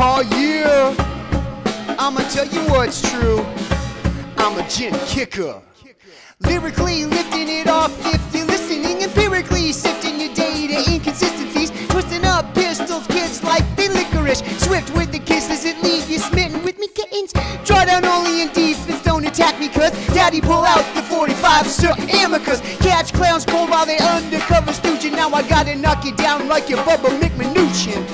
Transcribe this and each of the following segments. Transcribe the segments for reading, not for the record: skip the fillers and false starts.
Oh yeah, I'ma tell you what's true. I'm a Djinn Kicker. Lyrically lifting it off if you're listening. Empirically sifting your data inconsistencies. Twisting up pistols, kids like they licorice. Swift with the kisses that leave you smitten with me kittens. Draw down only in defense, don't attack me cuz daddy pull out the 45 Sir Amicus. Catch clowns cold while they undercover stooging. Now I gotta knock you down like your Bubba McManuchin.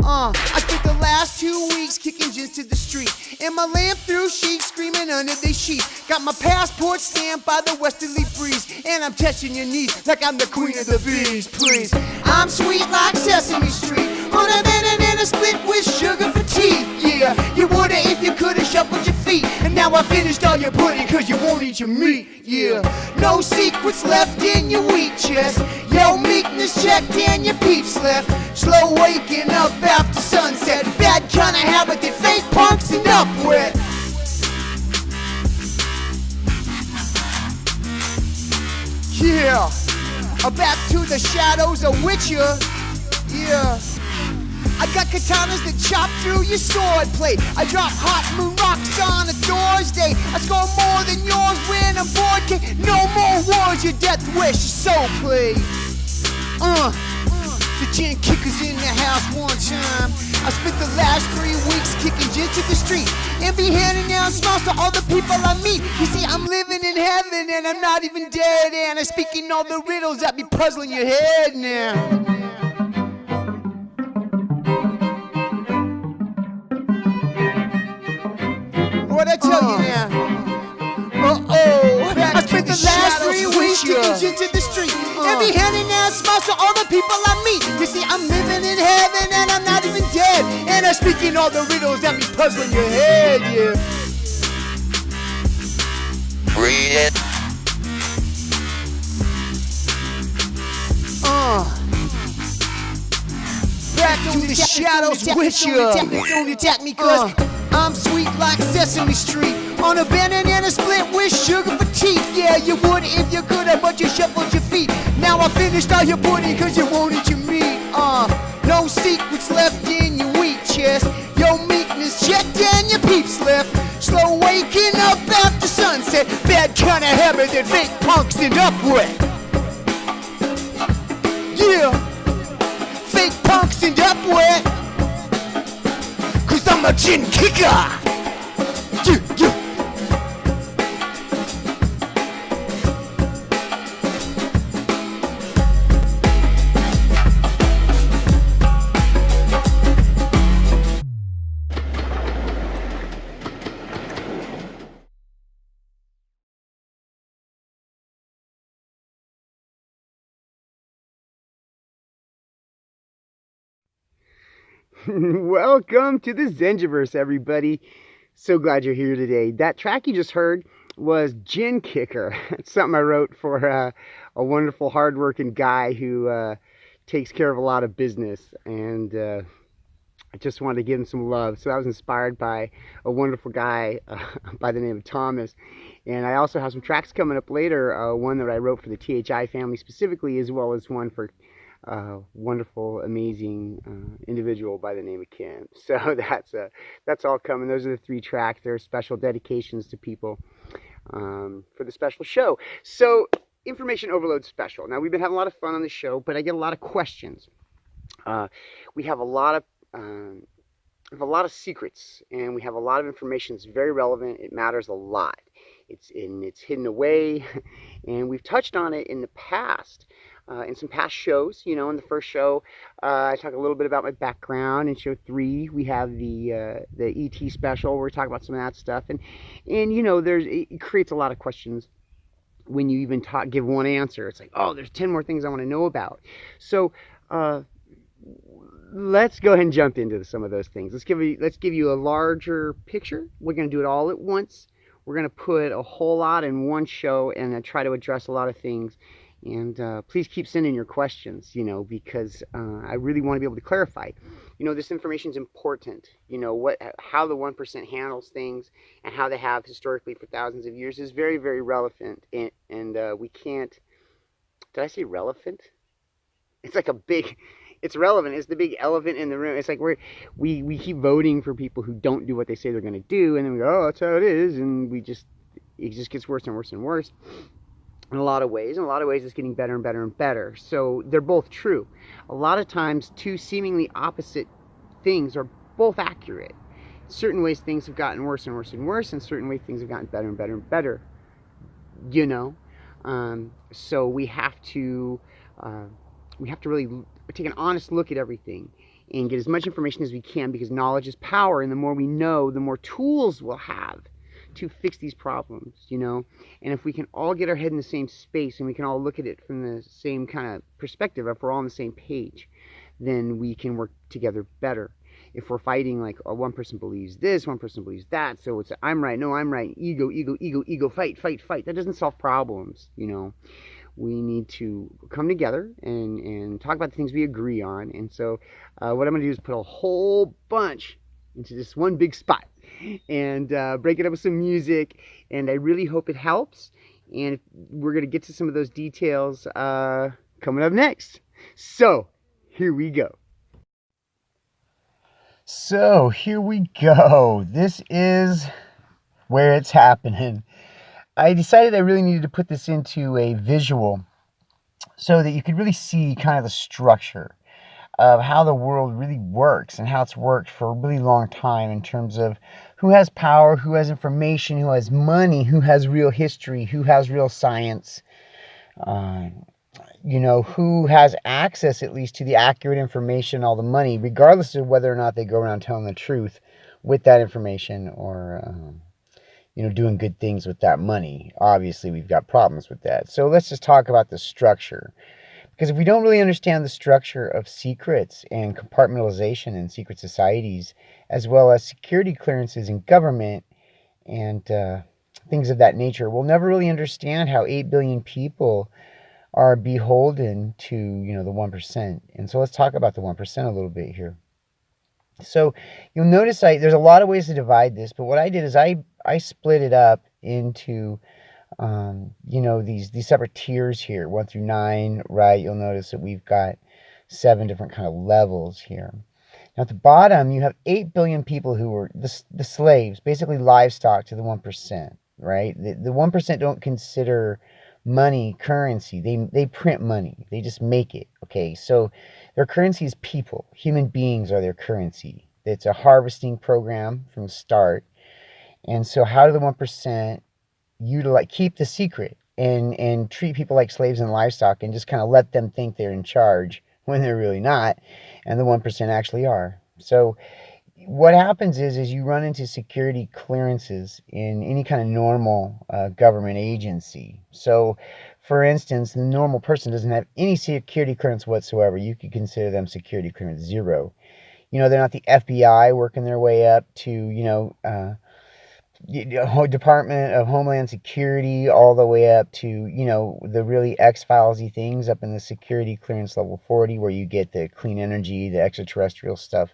I spent the last 2 weeks kicking gins to the street. And my lamp through sheets screaming under the sheets. Got my passport stamped by the westerly breeze. And I'm touching your knees like I'm the queen of the bees, please. I'm sweet like Sesame Street. On a banana split with sugar for teeth. Yeah, you woulda if you coulda shuffled your feet. And now I finished all your pudding cause you won't eat your meat. Yeah, no secrets left in your wheat chest. Yo, meekness checked and your peeps left. Slow waking up after sunset. Bad kind of habit that fake punks end up with. Yeah, back to the shadows of Witcher. Yeah, I got katanas that chop through your sword plate. I drop hot moon rocks on a Thursday. I score more than yours when I'm bored. No more wars, your death wish is so played. The Djinn Kicker's in the house one time. I spent the last 3 weeks kicking gins to the street and be handing down smiles to all the people I meet. You see, I'm living in heaven and I'm not even dead, and I'm speaking all the riddles that be puzzling your head now. What I tell you now? I spent the last 3 weeks kicking gins to the street and be handing out smiles to all the people I meet. You see, I'm living in heaven and I'm not even dead, and I'm speaking all the riddles that be puzzling your head, yeah. Read it. Back to the shadows with you. Don't attack me cause I'm sweet like Sesame Street. On a banana split with sugar for teeth. Yeah, you would if you could have, but you shuffled your feet. Now I finished all your pudding cause you won't eat your meat. No secrets left in your wheat chest. Your meekness checked and your peeps left. Slow waking up after sunset. Bad kind of habit that fake punks end up with. Yeah, fake punks end up with. Cause I'm a Djinn Kicker. Yeah. Welcome to the Zengiverse, everybody. So glad you're here today. That track you just heard was Djinn Kicker. It's something I wrote for a wonderful, hardworking guy who takes care of a lot of business, and I just wanted to give him some love. So I was inspired by a wonderful guy by the name of Thomas. And I also have some tracks coming up later, one that I wrote for the THI family specifically, as well as one for wonderful, amazing individual by the name of Kim. So that's all coming. Those are the 3 tracks. They're special dedications to people for the special show. So information overload special. Now, we've been having a lot of fun on the show, but I get a lot of questions. We have a lot of secrets, and we have a lot of information that's very relevant. It matters a lot. It's hidden away, and we've touched on it in the past. In some past shows. You know, in the first show, I talk a little bit about my background. In show 3, we have the ET special where we talk about some of that stuff. And you know, it creates a lot of questions when you even give one answer. It's like, oh, there's 10 more things I want to know about. So let's go ahead and jump into some of those things. Let's give you a larger picture. We're going to do it all at once. We're going to put a whole lot in one show and try to address a lot of things. And please keep sending your questions, you know, because I really want to be able to clarify. You know, this information is important. You know, how the 1% handles things and how they have historically for thousands of years is very, very relevant. And we can't, did I say relevant? It's like a big, it's relevant. It's the big elephant in the room. It's like we keep voting for people who don't do what they say they're going to do, and then we go, oh, that's how it is, and it just gets worse and worse and worse in a lot of ways. In a lot of ways, it's getting better and better and better. So they're both true. A lot of times, two seemingly opposite things are both accurate. In certain ways, things have gotten worse and worse and worse, and certain ways, things have gotten better and better and better. You know, so we have to really take an honest look at everything and get as much information as we can, because knowledge is power, and the more we know, the more tools we'll have to fix these problems, you know. And if we can all get our head in the same space and we can all look at it from the same kind of perspective, if we're all on the same page, then we can work together better. If we're fighting like, oh, one person believes this, one person believes that, so it's I'm right, no, I'm right, ego, fight, that doesn't solve problems, you know. We need to come together and talk about the things we agree on. And so what I'm going to do is put a whole bunch into this one big spot and break it up with some music, and I really hope it helps. And we're going to get to some of those details coming up next. So here we go. So here we go. This is where it's happening. I decided I really needed to put this into a visual so that you could really see kind of the structure of how the world really works and how it's worked for a really long time in terms of who has power, who has information, who has money, who has real history, who has real science, you know, who has access at least to the accurate information, all the money, regardless of whether or not they go around telling the truth with that information or, you know, doing good things with that money. Obviously, we've got problems with that. So let's just talk about the structure. Because if we don't really understand the structure of secrets and compartmentalization in secret societies, as well as security clearances in government and things of that nature, we'll never really understand how 8 billion people are beholden to, you know, the 1%. And so let's talk about the 1% a little bit here. So you'll notice there's a lot of ways to divide this, but what I did is I split it up into you know, these separate tiers here, 1 through 9, right? You'll notice that we've got 7 different kind of levels here. Now at the bottom, you have 8 billion people who were the slaves, basically livestock to the 1%, right? The 1% don't consider money currency. They print money. They just make it, okay? So their currency is people. Human beings are their currency. It's a harvesting program from the start. And so how do the 1% keep the secret and treat people like slaves and livestock and just kind of let them think they're in charge when they're really not, and the 1% actually are? So what happens is you run into security clearances in any kind of normal government agency. So for instance, the normal person doesn't have any security clearance whatsoever. You could consider them security clearance 0. You know, they're not the FBI working their way up to, you know, Department of Homeland Security, all the way up to, you know, the really X-Files-y things up in the security clearance level 40, where you get the clean energy, the extraterrestrial stuff,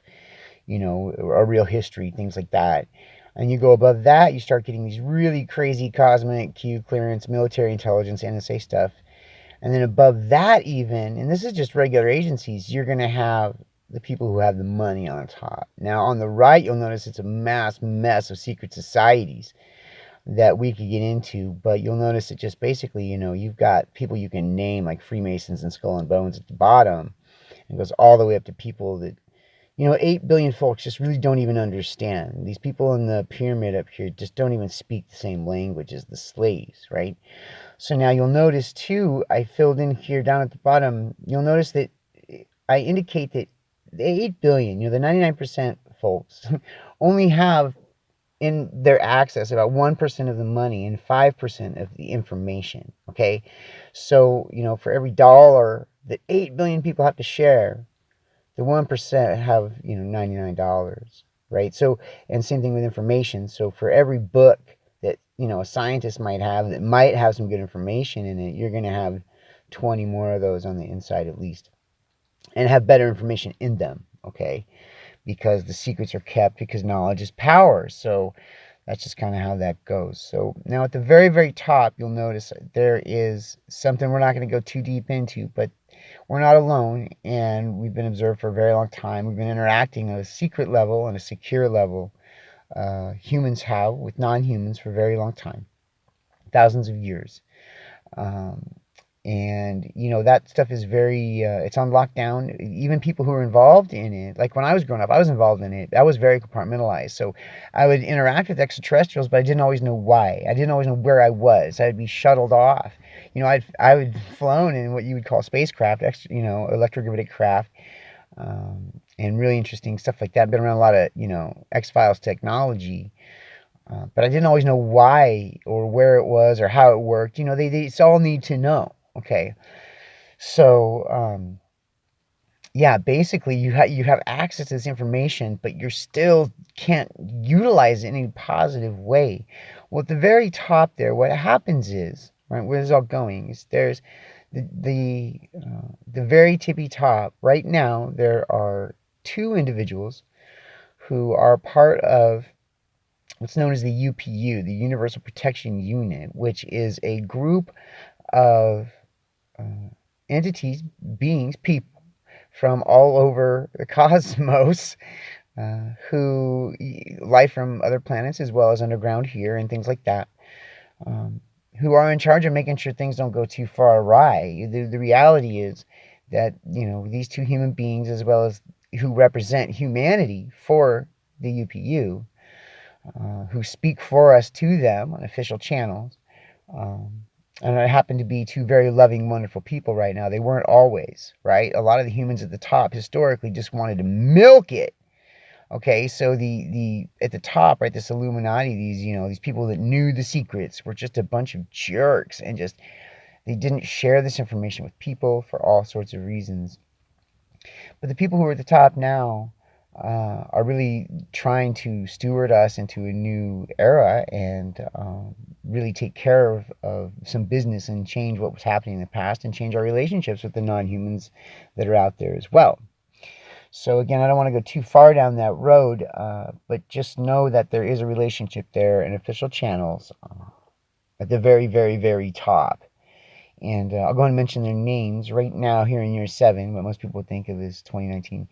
you know, a real history, things like that. And you go above that, you start getting these really crazy cosmic Q clearance, military intelligence, NSA stuff. And then above that even, and this is just regular agencies, you're going to have the people who have the money on top. Now on the right, you'll notice it's a mass mess of secret societies that we could get into, but you'll notice that just basically, you know, you've got people you can name like Freemasons and Skull and Bones at the bottom, and goes all the way up to people that, you know, 8 billion folks just really don't even understand. These people in the pyramid up here just don't even speak the same language as the slaves, right? So now you'll notice too, I filled in here down at the bottom, you'll notice that I indicate that the 8 billion, you know, the 99% folks only have in their access about 1% of the money and 5% of the information, okay? So, you know, for every dollar that 8 billion people have to share, the 1% have, you know, $99, right? So, and same thing with information. So for every book that, you know, a scientist might have that might have some good information in it, you're going to have 20 more of those on the inside at least, and have better information in them, okay? Because the secrets are kept, because knowledge is power. So that's just kind of how that goes. So now at the very, very top, you'll notice there is something we're not going to go too deep into, but we're not alone, and we've been observed for a very long time. We've been interacting at a secret level and a secure level. Humans have with non-humans for a very long time, thousands of years. Um, and that stuff is very it's on lockdown. Even people who are involved in it, like when I was growing up, I was involved in it. That was very compartmentalized. So I would interact with extraterrestrials, but I didn't always know why. I didn't always know where I was. I'd be shuttled off. I would flown in what you would call spacecraft, electrogravitic craft, and really interesting stuff like that. Been around a lot of X-Files technology. But I didn't always know why or where it was or how it worked. They all need to know. Okay, so yeah, basically you have access to this information, but you still can't utilize it in any positive way. Well, at the very top there, what happens is, right, where this is all going is there's the very tippy top. Right now, there are two individuals who are part of what's known as the UPU, the Universal Protection Unit, which is a group of entities, beings, people from all over the cosmos, who life from other planets as well as underground here and things like that, who are in charge of making sure things don't go too far awry. The reality is that these two human beings, as well as who represent humanity for the UPU, who speak for us to them on official channels. And I happen to be two very loving, wonderful people right now. They weren't always, right? A lot of the humans at the top historically just wanted to milk it. Okay, so the at the top, right, this Illuminati, these people that knew the secrets were just a bunch of jerks, and just they didn't share this information with people for all sorts of reasons. But the people who are at the top now are really trying to steward us into a new era and really take care of some business and change what was happening in the past and change our relationships with the non-humans that are out there as well. So again, I don't want to go too far down that road, but just know that there is a relationship there in official channels at the very, very, very top. And I'll go ahead and mention their names right now here in year 7, what most people think of as 2019.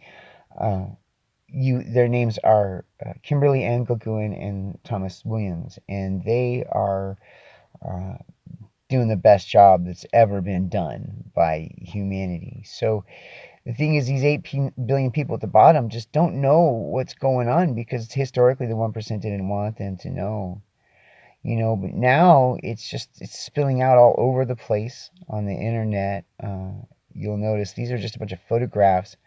Their names are Kimberly Ann Gilguin and Thomas Williams, and they are doing the best job that's ever been done by humanity. So the thing is, these 8 billion people at the bottom just don't know what's going on because historically the 1% didn't want them to know. But now it's spilling out all over the place on the internet. You'll notice these are just a bunch of photographs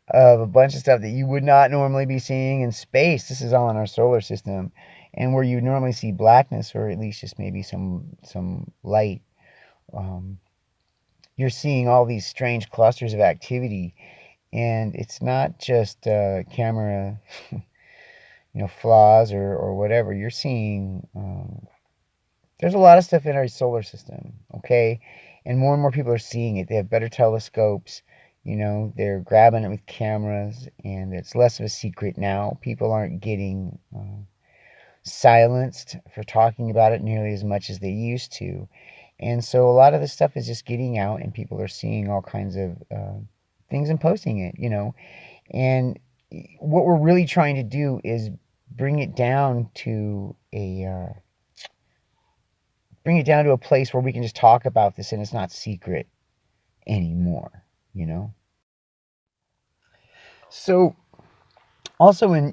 of a bunch of stuff that you would not normally be seeing in space. This is all in our solar system, and where you normally see blackness or at least just maybe some light, you're seeing all these strange clusters of activity. And it's not just camera flaws or whatever. You're seeing there's a lot of stuff in our solar system, okay? And more people are seeing it. They have better telescopes. They're grabbing it with cameras, and it's less of a secret now. People aren't getting silenced for talking about it nearly as much as they used to. And so a lot of this stuff is just getting out, and people are seeing all kinds of things and posting it, And what we're really trying to do is bring it down to a place where we can just talk about this and it's not secret anymore. So also in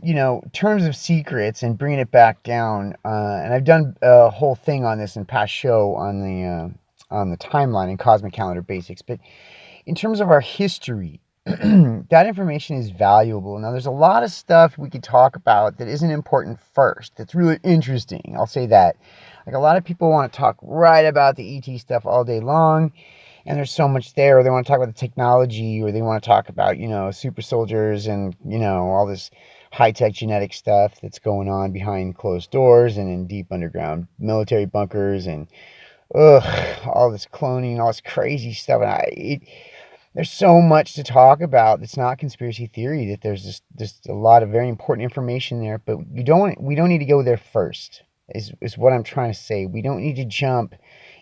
terms of secrets and bringing it back down, and I've done a whole thing on this in past show on the timeline and cosmic calendar basics, but in terms of our history, that information is valuable. Now there's a lot of stuff we could talk about that isn't important first, that's really interesting. I'll say that. Like, a lot of people want to talk right about the ET stuff all day long, and there's so much there. Or they want to talk about the technology, or they want to talk about, super soldiers and, all this high-tech genetic stuff that's going on behind closed doors and in deep underground military bunkers and, all this cloning, all this crazy stuff. And there's so much to talk about that's not conspiracy theory, that there's just a lot of very important information there, but we don't need to go there first, is what I'm trying to say. We don't need to jump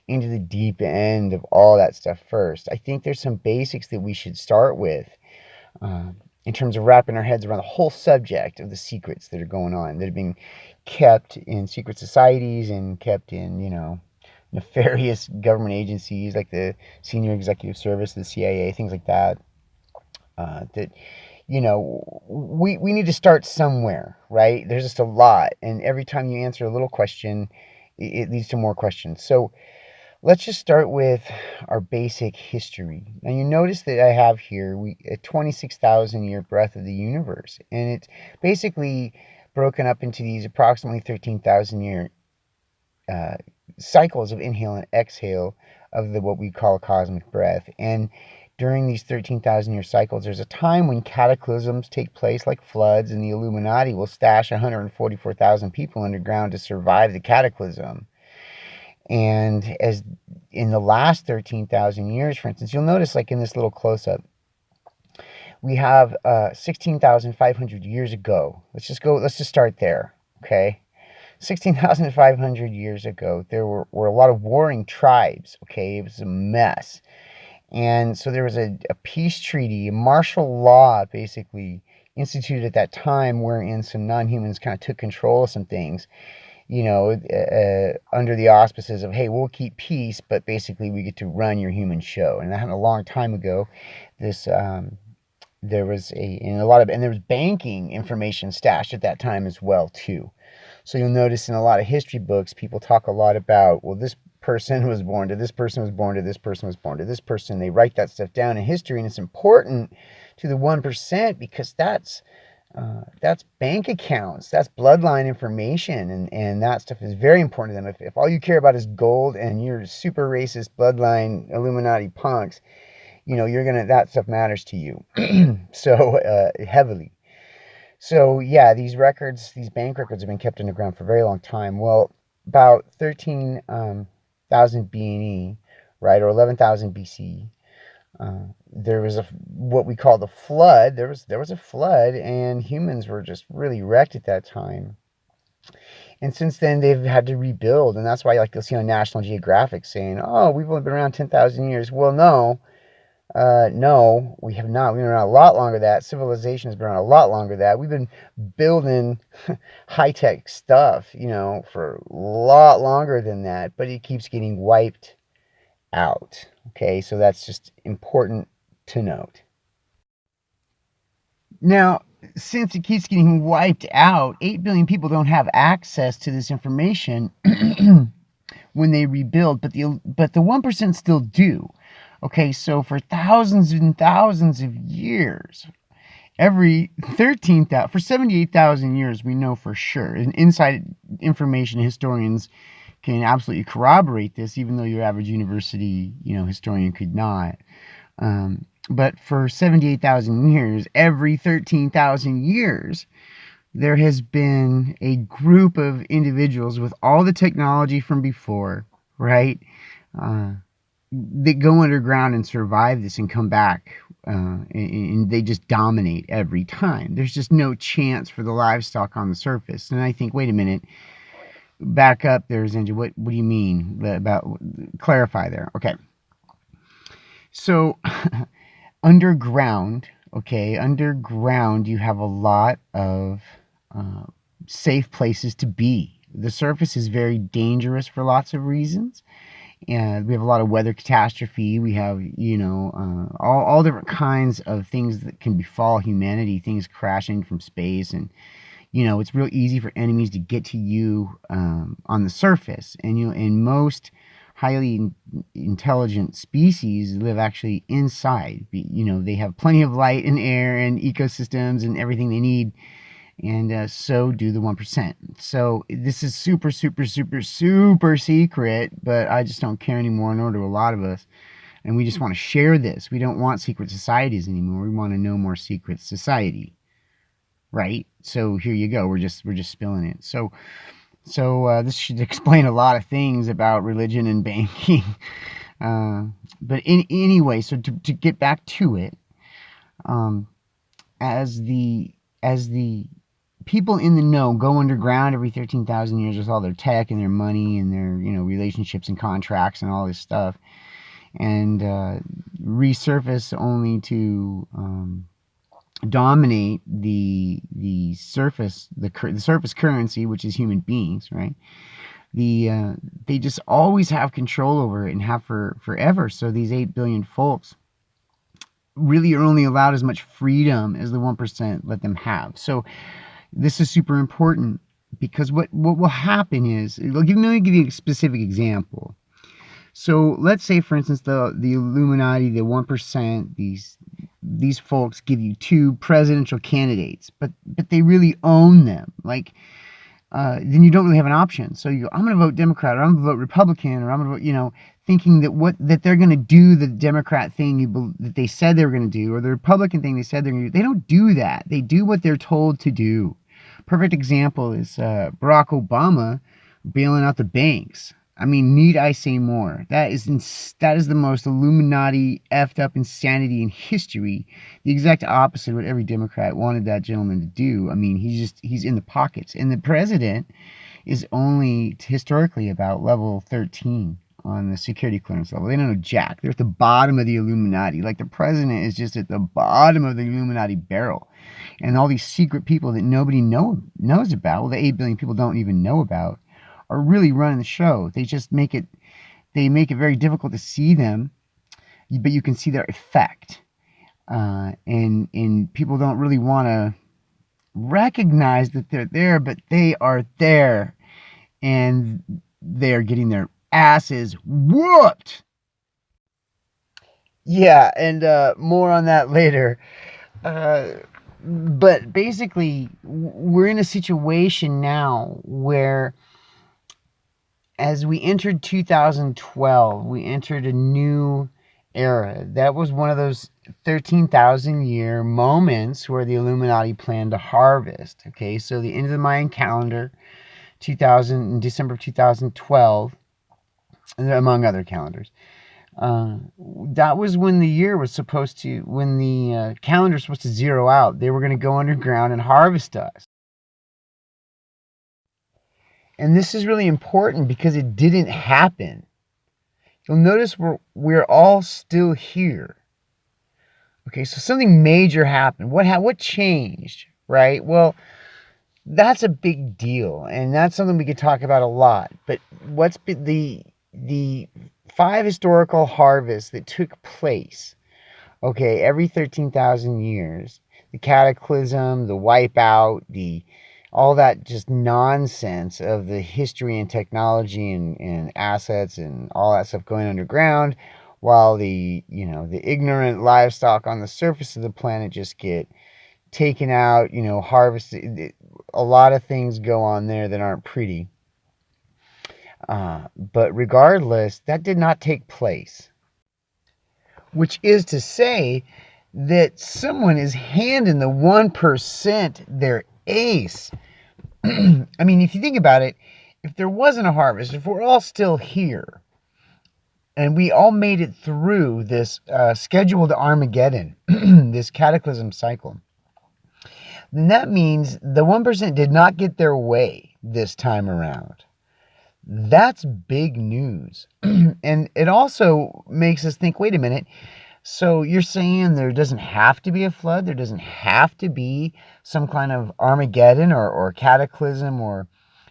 into the deep end of all that stuff first. I think there's some basics that we should start with in terms of wrapping our heads around the whole subject of the secrets that are going on, that are being kept in secret societies and kept in, nefarious government agencies like the Senior Executive Service, the CIA, things like that. That we need to start somewhere, right? There's just a lot, and every time you answer a little question, it leads to more questions. So let's just start with our basic history. Now you notice that I have here a 26,000 year breadth of the universe, and it's basically broken up into these approximately 13,000 year cycles of inhale and exhale of what we call a cosmic breath. And during these 13,000 year cycles, there's a time when cataclysms take place like floods, and the Illuminati will stash 144,000 people underground to survive the cataclysm. And as in the last 13,000 years, for instance, you'll notice, like in this little close-up, we have 16,500 years ago. Let's just start there, okay? 16,500 years ago, there were a lot of warring tribes, okay? It was a mess. And so there was a peace treaty, a martial law, basically, instituted at that time, wherein some non-humans kind of took control of some things, under the auspices of, hey, we'll keep peace, but basically we get to run your human show. And that happened a long time ago. There was banking information stashed at that time as well, too. So you'll notice in a lot of history books, people talk a lot about, well, this person was born to this person was born to this person was born to this person. They write that stuff down in history, and it's important to the 1% because that's bank accounts, that's bloodline information, and that stuff is very important to them. If all you care about is gold and you're super racist bloodline Illuminati punks, that stuff matters to you so heavily. So yeah, these bank records have been kept underground for a very long time. Well, about 13,000 BNE, right, or 11,000 BC. There was what we call the flood. There was a flood, and humans were just really wrecked at that time. And since then, they've had to rebuild, and that's why, like, you'll see on National Geographic saying, "Oh, we've only been around 10,000 years." Well, no, we have not. We've been around a lot longer than that. Civilization has been around a lot longer than that. We've been building high-tech stuff, for a lot longer than that, but it keeps getting wiped out. Okay, so that's just important to note. Now, since it keeps getting wiped out, 8 billion people don't have access to this information when they rebuild, but the 1% still do. Okay, so for thousands and thousands of years, for 78,000 years, we know for sure, and inside information historians can absolutely corroborate this, even though your average university, historian could not. But for 78,000 years, every 13,000 years, there has been a group of individuals with all the technology from before, right? That go underground and survive this and come back, and they just dominate every time. There's just no chance for the livestock on the surface. And I think, wait a minute, back up there, Zenja. What do you mean about? Clarify there. Okay. So underground, you have a lot of safe places to be. The surface is very dangerous for lots of reasons. And we have a lot of weather catastrophe. We have, all different kinds of things that can befall humanity, things crashing from space. And, it's real easy for enemies to get to you on the surface. And most highly intelligent species live actually inside. They have plenty of light and air and ecosystems and everything they need. And so do the 1%. So this is super, super, super, super secret, but I just don't care anymore, nor do a lot of us. And we just want to share this. We don't want secret societies anymore. We want to know more secret society. Right? So here you go. We're just spilling it. So this should explain a lot of things about religion and banking. But anyway, so to get back to it, as the people in the know go underground every 13,000 years with all their tech and their money and their, relationships and contracts and all this stuff, and resurface only to dominate the surface currency, which is human beings, right? They just always have control over it and have for forever. So these 8 billion folks really are only allowed as much freedom as the 1% let them have. So this is super important, because what will happen is, let me give you a specific example. So let's say, for instance, the Illuminati, the 1%, these folks give you 2 presidential candidates, but they really own them. Like, then you don't really have an option. So you go, I'm going to vote Democrat, or I'm going to vote Republican, or I'm going to vote, thinking that they're going to do the Democrat thing that they said they were going to do, or the Republican thing they said they're going to do. They don't do that. They do what they're told to do. Perfect example is Barack Obama bailing out the banks. I mean, need I say more? That is the most Illuminati effed up insanity in history. The exact opposite of what every Democrat wanted that gentleman to do. I mean, he's in the pockets. And the president is only historically about level 13 on the security clearance level. They don't know jack. They're at the bottom of the Illuminati. Like, the president is just at the bottom of the Illuminati barrel. And all these secret people that nobody knows about, well, the 8 billion people don't even know about, are really running the show. They just make it very difficult to see them, but you can see their effect. And people don't really want to recognize that they're there, but they are there, and they're getting their asses whooped. Yeah, and more on that later. But basically, we're in a situation now where, as we entered 2012, we entered a new era. That was one of those 13,000 year moments where the Illuminati planned to harvest. Okay, so the end of the Mayan calendar, in December of 2012, among other calendars. That was when the calendar was supposed to zero out. They were going to go underground and harvest us. And this is really important because it didn't happen. You'll notice we're all still here. Okay, so something major happened. What changed, right? Well, that's a big deal, and that's something we could talk about a lot. But what's been the 5 historical harvests that took place, okay, every 13,000 years, the cataclysm, the wipeout, all that just nonsense of the history and technology and assets and all that stuff going underground, while the ignorant livestock on the surface of the planet just get taken out, harvested. A lot of things go on there that aren't pretty. But regardless, that did not take place. Which is to say that someone is handing the 1% their ace. I mean, if you think about it, if there wasn't a harvest, if we're all still here, and we all made it through this scheduled Armageddon, this cataclysm cycle, then that means the 1% did not get their way this time around. That's big news. And it also makes us think, wait a minute, so you're saying there doesn't have to be a flood, there doesn't have to be some kind of Armageddon or cataclysm or,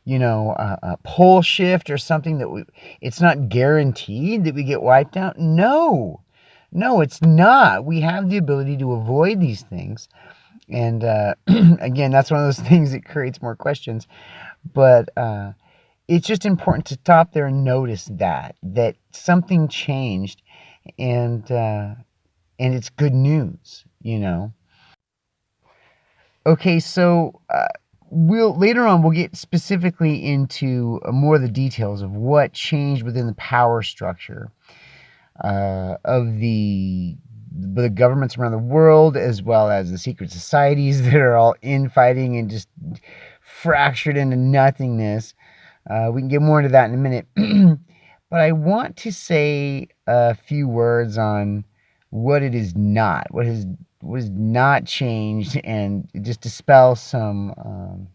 a pole shift or something it's not guaranteed that we get wiped out? No, it's not. We have the ability to avoid these things. And again, that's one of those things that creates more questions. But it's just important to stop there and notice that something changed, and it's good news, Okay, so later on we'll get specifically into more of the details of what changed within the power structure of the governments around the world, as well as the secret societies that are all infighting and just fractured into nothingness. We can get more into that in a minute. But I want to say a few words on what it is not, what has was not changed and just dispel some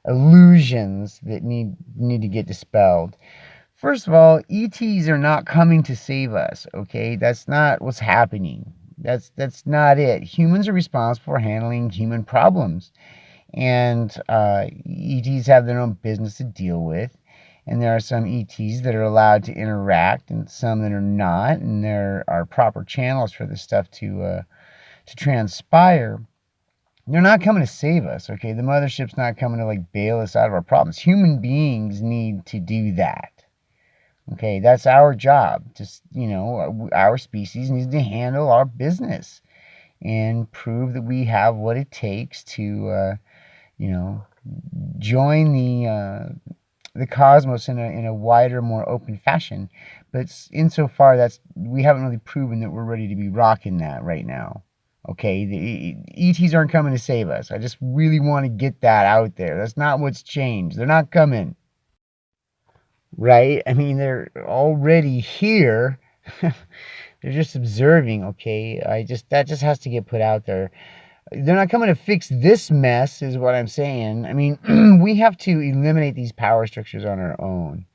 illusions that need to get dispelled. First of all, ETs are not coming to save us, okay? That's not what's happening. That's not it. Humans are responsible for handling human problems. And ETs have their own business to deal with. And there are some ETs that are allowed to interact and some that are not. And there are proper channels for this stuff to transpire. They're not coming to save us, okay? The mothership's not coming to like bail us out of our problems. Human beings need to do that. Okay, that's our job. Just, our species needs to handle our business and prove that we have what it takes to, join the cosmos in a wider, more open fashion. But insofar we haven't really proven that we're ready to be rocking that right now. Okay, the ETs aren't coming to save us. I just really want to get that out there. That's not what's changed. They're not coming. Right? I mean, they're already here. They're just observing, okay? That just has to get put out there. They're not coming to fix this mess, is what I'm saying. I mean, we have to eliminate these power structures on our own.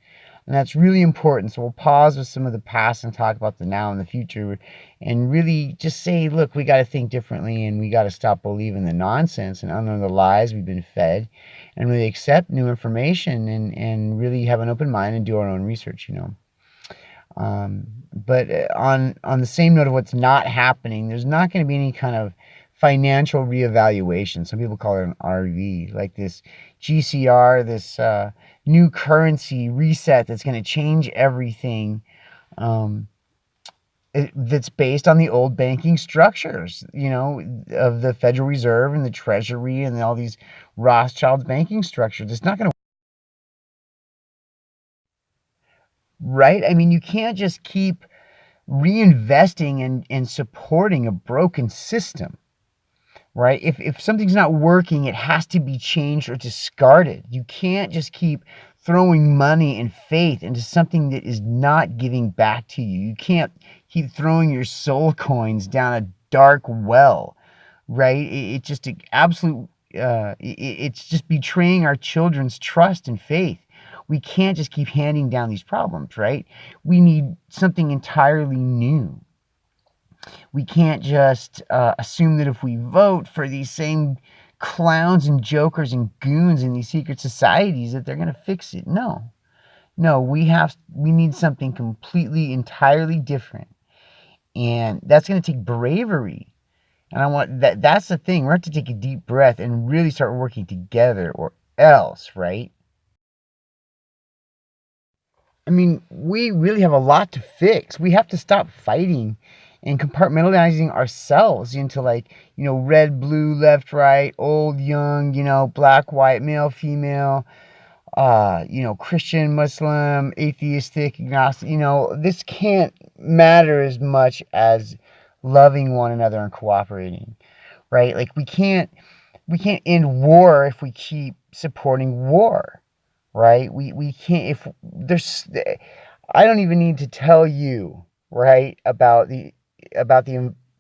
And that's really important. So we'll pause with some of the past and talk about the now and the future and really just say, look, we got to think differently and we got to stop believing the nonsense and unlearn the lies we've been fed and really accept new information and really have an open mind and do our own research, But on the same note of what's not happening, there's not going to be any kind of financial reevaluation. Some people call it an RV, like this GCR, this new currency reset that's going to change everything. That's based on the old banking structures, of the Federal Reserve and the Treasury and all these Rothschilds banking structures. It's not going to, right? I mean, you can't just keep reinvesting and supporting a broken system. Right? If something's not working, it has to be changed or discarded. You can't just keep throwing money and faith into something that is not giving back to you. You can't keep throwing your soul coins down a dark well, right? It's just an absolute, it's just betraying our children's trust and faith. We can't just keep handing down these problems, right? We need something entirely new. We can't just assume that if we vote for these same clowns and jokers and goons in these secret societies that they're going to fix it. No, we need something completely, entirely different. And that's going to take bravery. And that's the thing. We're going to have to take a deep breath and really start working together or else, right? I mean, we really have a lot to fix. We have to stop fighting and compartmentalizing ourselves into red, blue, left, right, old, young, black, white, male, female, Christian, Muslim, atheistic, agnostic. This can't matter as much as loving one another and cooperating, right? Like we can't end war if we keep supporting war, right? We can't, I don't even need to tell you, right, about the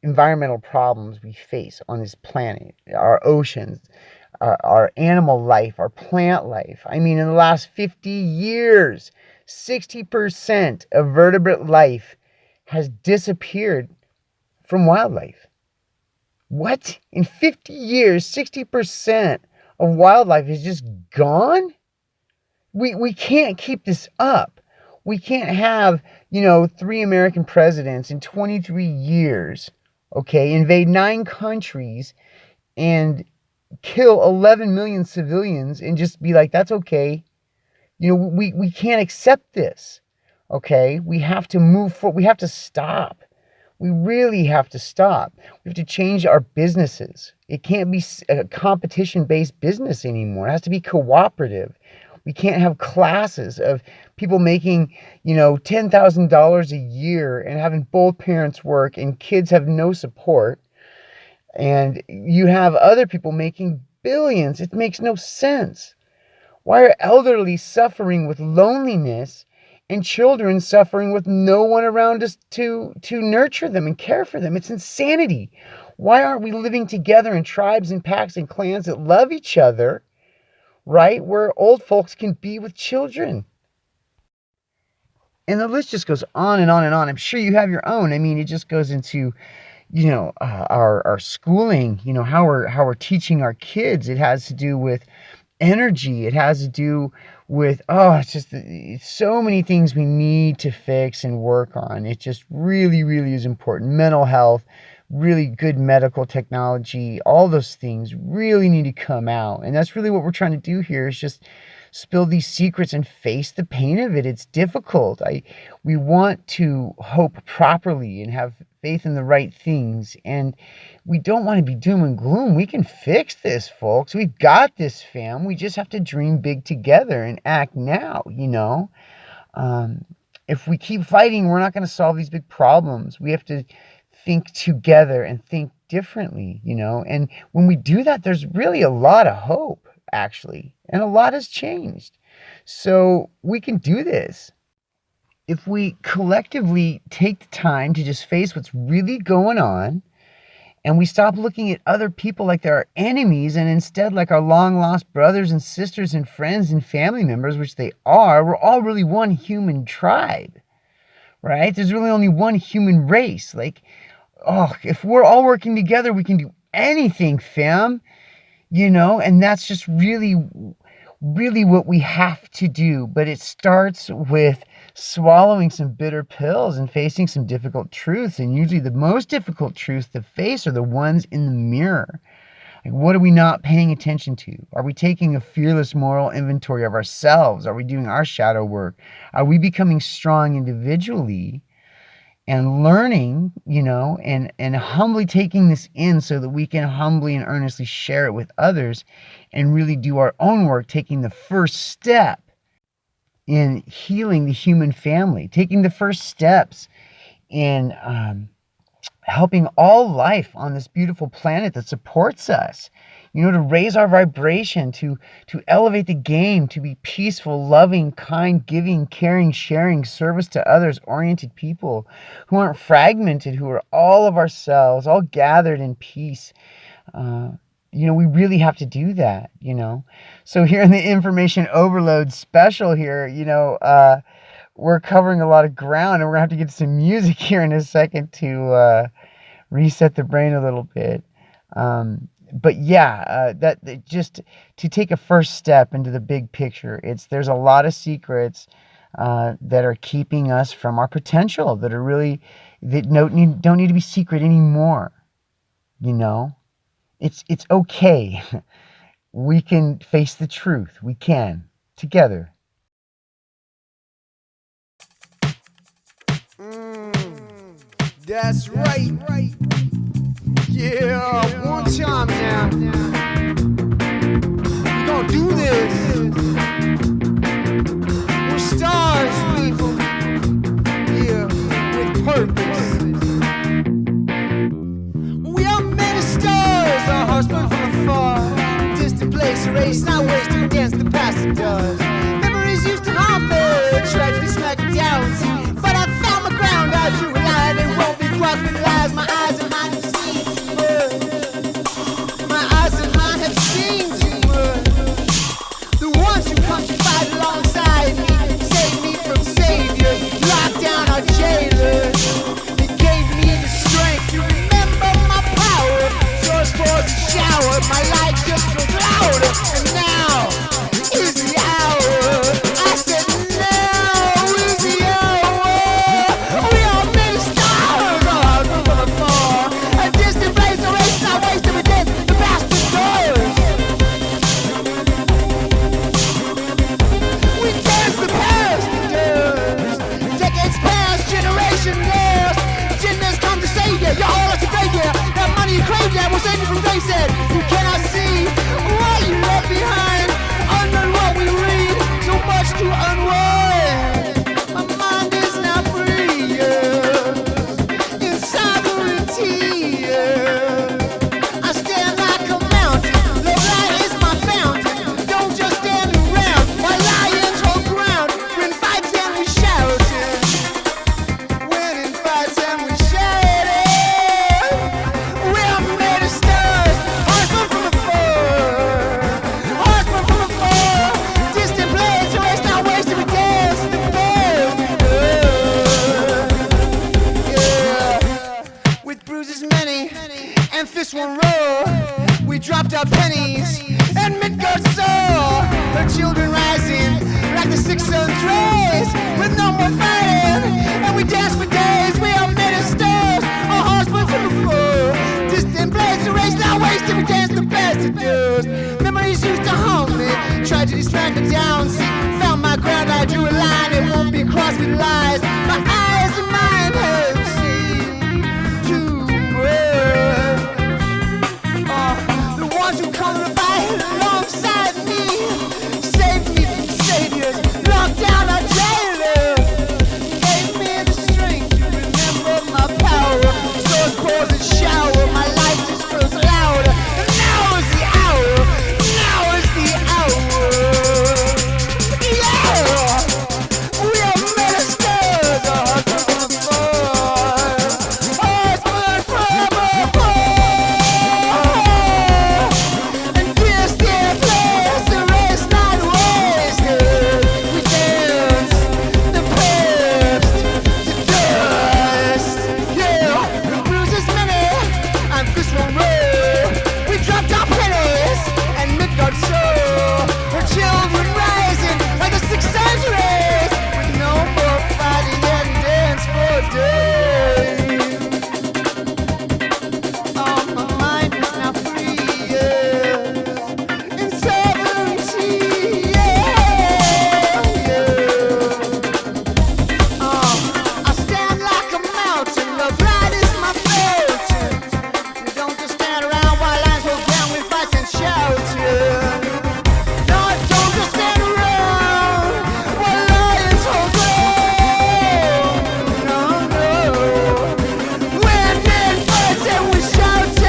environmental problems we face on this planet, our oceans, our animal life, our plant life. I mean, in the last 50 years, 60% of vertebrate life has disappeared from wildlife. What? In 50 years, 60% of wildlife is just gone? We can't keep this up. We can't have, 3 American presidents in 23 years, okay, invade 9 countries and kill 11 million civilians and just be like, that's okay. We can't accept this, okay? We have to move forward. We have to stop. We really have to stop. We have to change our businesses. It can't be a competition-based business anymore. It has to be cooperative. We can't have classes of people making, $10,000 a year and having both parents work and kids have no support. And you have other people making billions. It makes no sense. Why are elderly suffering with loneliness and children suffering with no one around us to nurture them and care for them? It's insanity. Why aren't we living together in tribes and packs and clans that love each other, right? Where old folks can be with children. And the list just goes on and on and on. I'm sure you have your own. I mean, it just goes into, our schooling, how we're teaching our kids. It has to do with energy. It has to do with, it's so many things we need to fix and work on. It just really, really is important. Mental health, really good medical technology, all those things really need to come out. And that's really what we're trying to do here, is just spill these secrets and face the pain of it. It's difficult. We want to hope properly and have faith in the right things. And we don't want to be doom and gloom. We can fix this, folks. We've got this, fam. We just have to dream big together and act now, If we keep fighting, we're not going to solve these big problems. We have to think together and think differently, And when we do that, there's really a lot of hope, actually. And a lot has changed. So we can do this. If we collectively take the time to just face what's really going on, and we stop looking at other people like they're our enemies, and instead like our long lost brothers and sisters and friends and family members, which they are, we're all really one human tribe, right? There's really only one human race. If we're all working together, we can do anything, fam. And that's just really, really what we have to do. But it starts with swallowing some bitter pills and facing some difficult truths. And usually the most difficult truths to face are the ones in the mirror. What are we not paying attention to? Are we taking a fearless moral inventory of ourselves? Are we doing our shadow work? Are we becoming strong individually? And learning, and humbly taking this in so that we can humbly and earnestly share it with others and really do our own work, taking the first step in healing the human family, taking the first steps in helping all life on this beautiful planet that supports us, to raise our vibration, to elevate the game, to be peaceful, loving, kind, giving, caring, sharing, service to others, oriented people who aren't fragmented, who are all of ourselves, all gathered in peace. We really have to do that, So here in the information overload special here, we're covering a lot of ground, and we're going to have to get some music here in a second to reset the brain a little bit. But yeah, that just to take a first step into the big picture. There's a lot of secrets that are keeping us from our potential, that don't need to be secret anymore. It's okay. We can face the truth. We can together. That's right. Yeah, one time now. We gon' do this. We're stars, people. Yeah, with purpose. We are many stars, our hearts burn from afar. Distant place, a race not wasted against the passing does. Memories used to haunt me, tragedy smacked me down. But I found my ground, I drew a line, and won't be crossed with lies. My eyes and mine have seen too much. My eyes and mine have seen too much. arms raised with no more fighting. And we dance for days, we are made of stars. Our hearts burn from before. Distant blades erased, now wasted, we dance the best of doors. Memories used to haunt me, tragedy sprang me down. See, found my ground, I drew a line, it won't be crossed with lies. My eyes and mine have seen too much. The ones who come to fight alongside me saved me from saviors, locked down our jailer, gave me the strength to remember my power. Sword pours and shower, my life just grows louder. And now is the hour, now is the hour. Yeah, we are ministers, our hearts are on fire, hearts burn from above. And this dear place, the race not wasted. We dance the past to dust. Yeah, the bruises many, and this one roll. We dropped our pennies and midgard soul. Her children rising like the 6th centuries, with no more fighting and dance for days. Oh, my mind is now free, yeah. In sovereignty, yeah, yeah. I stand like a mountain, love light is my fortune. We don't just stand around while lines roll down, we fight and shout, yeah. No, I don't just stand around while lions hold on. No, no. We're dead fights and we shout, yeah.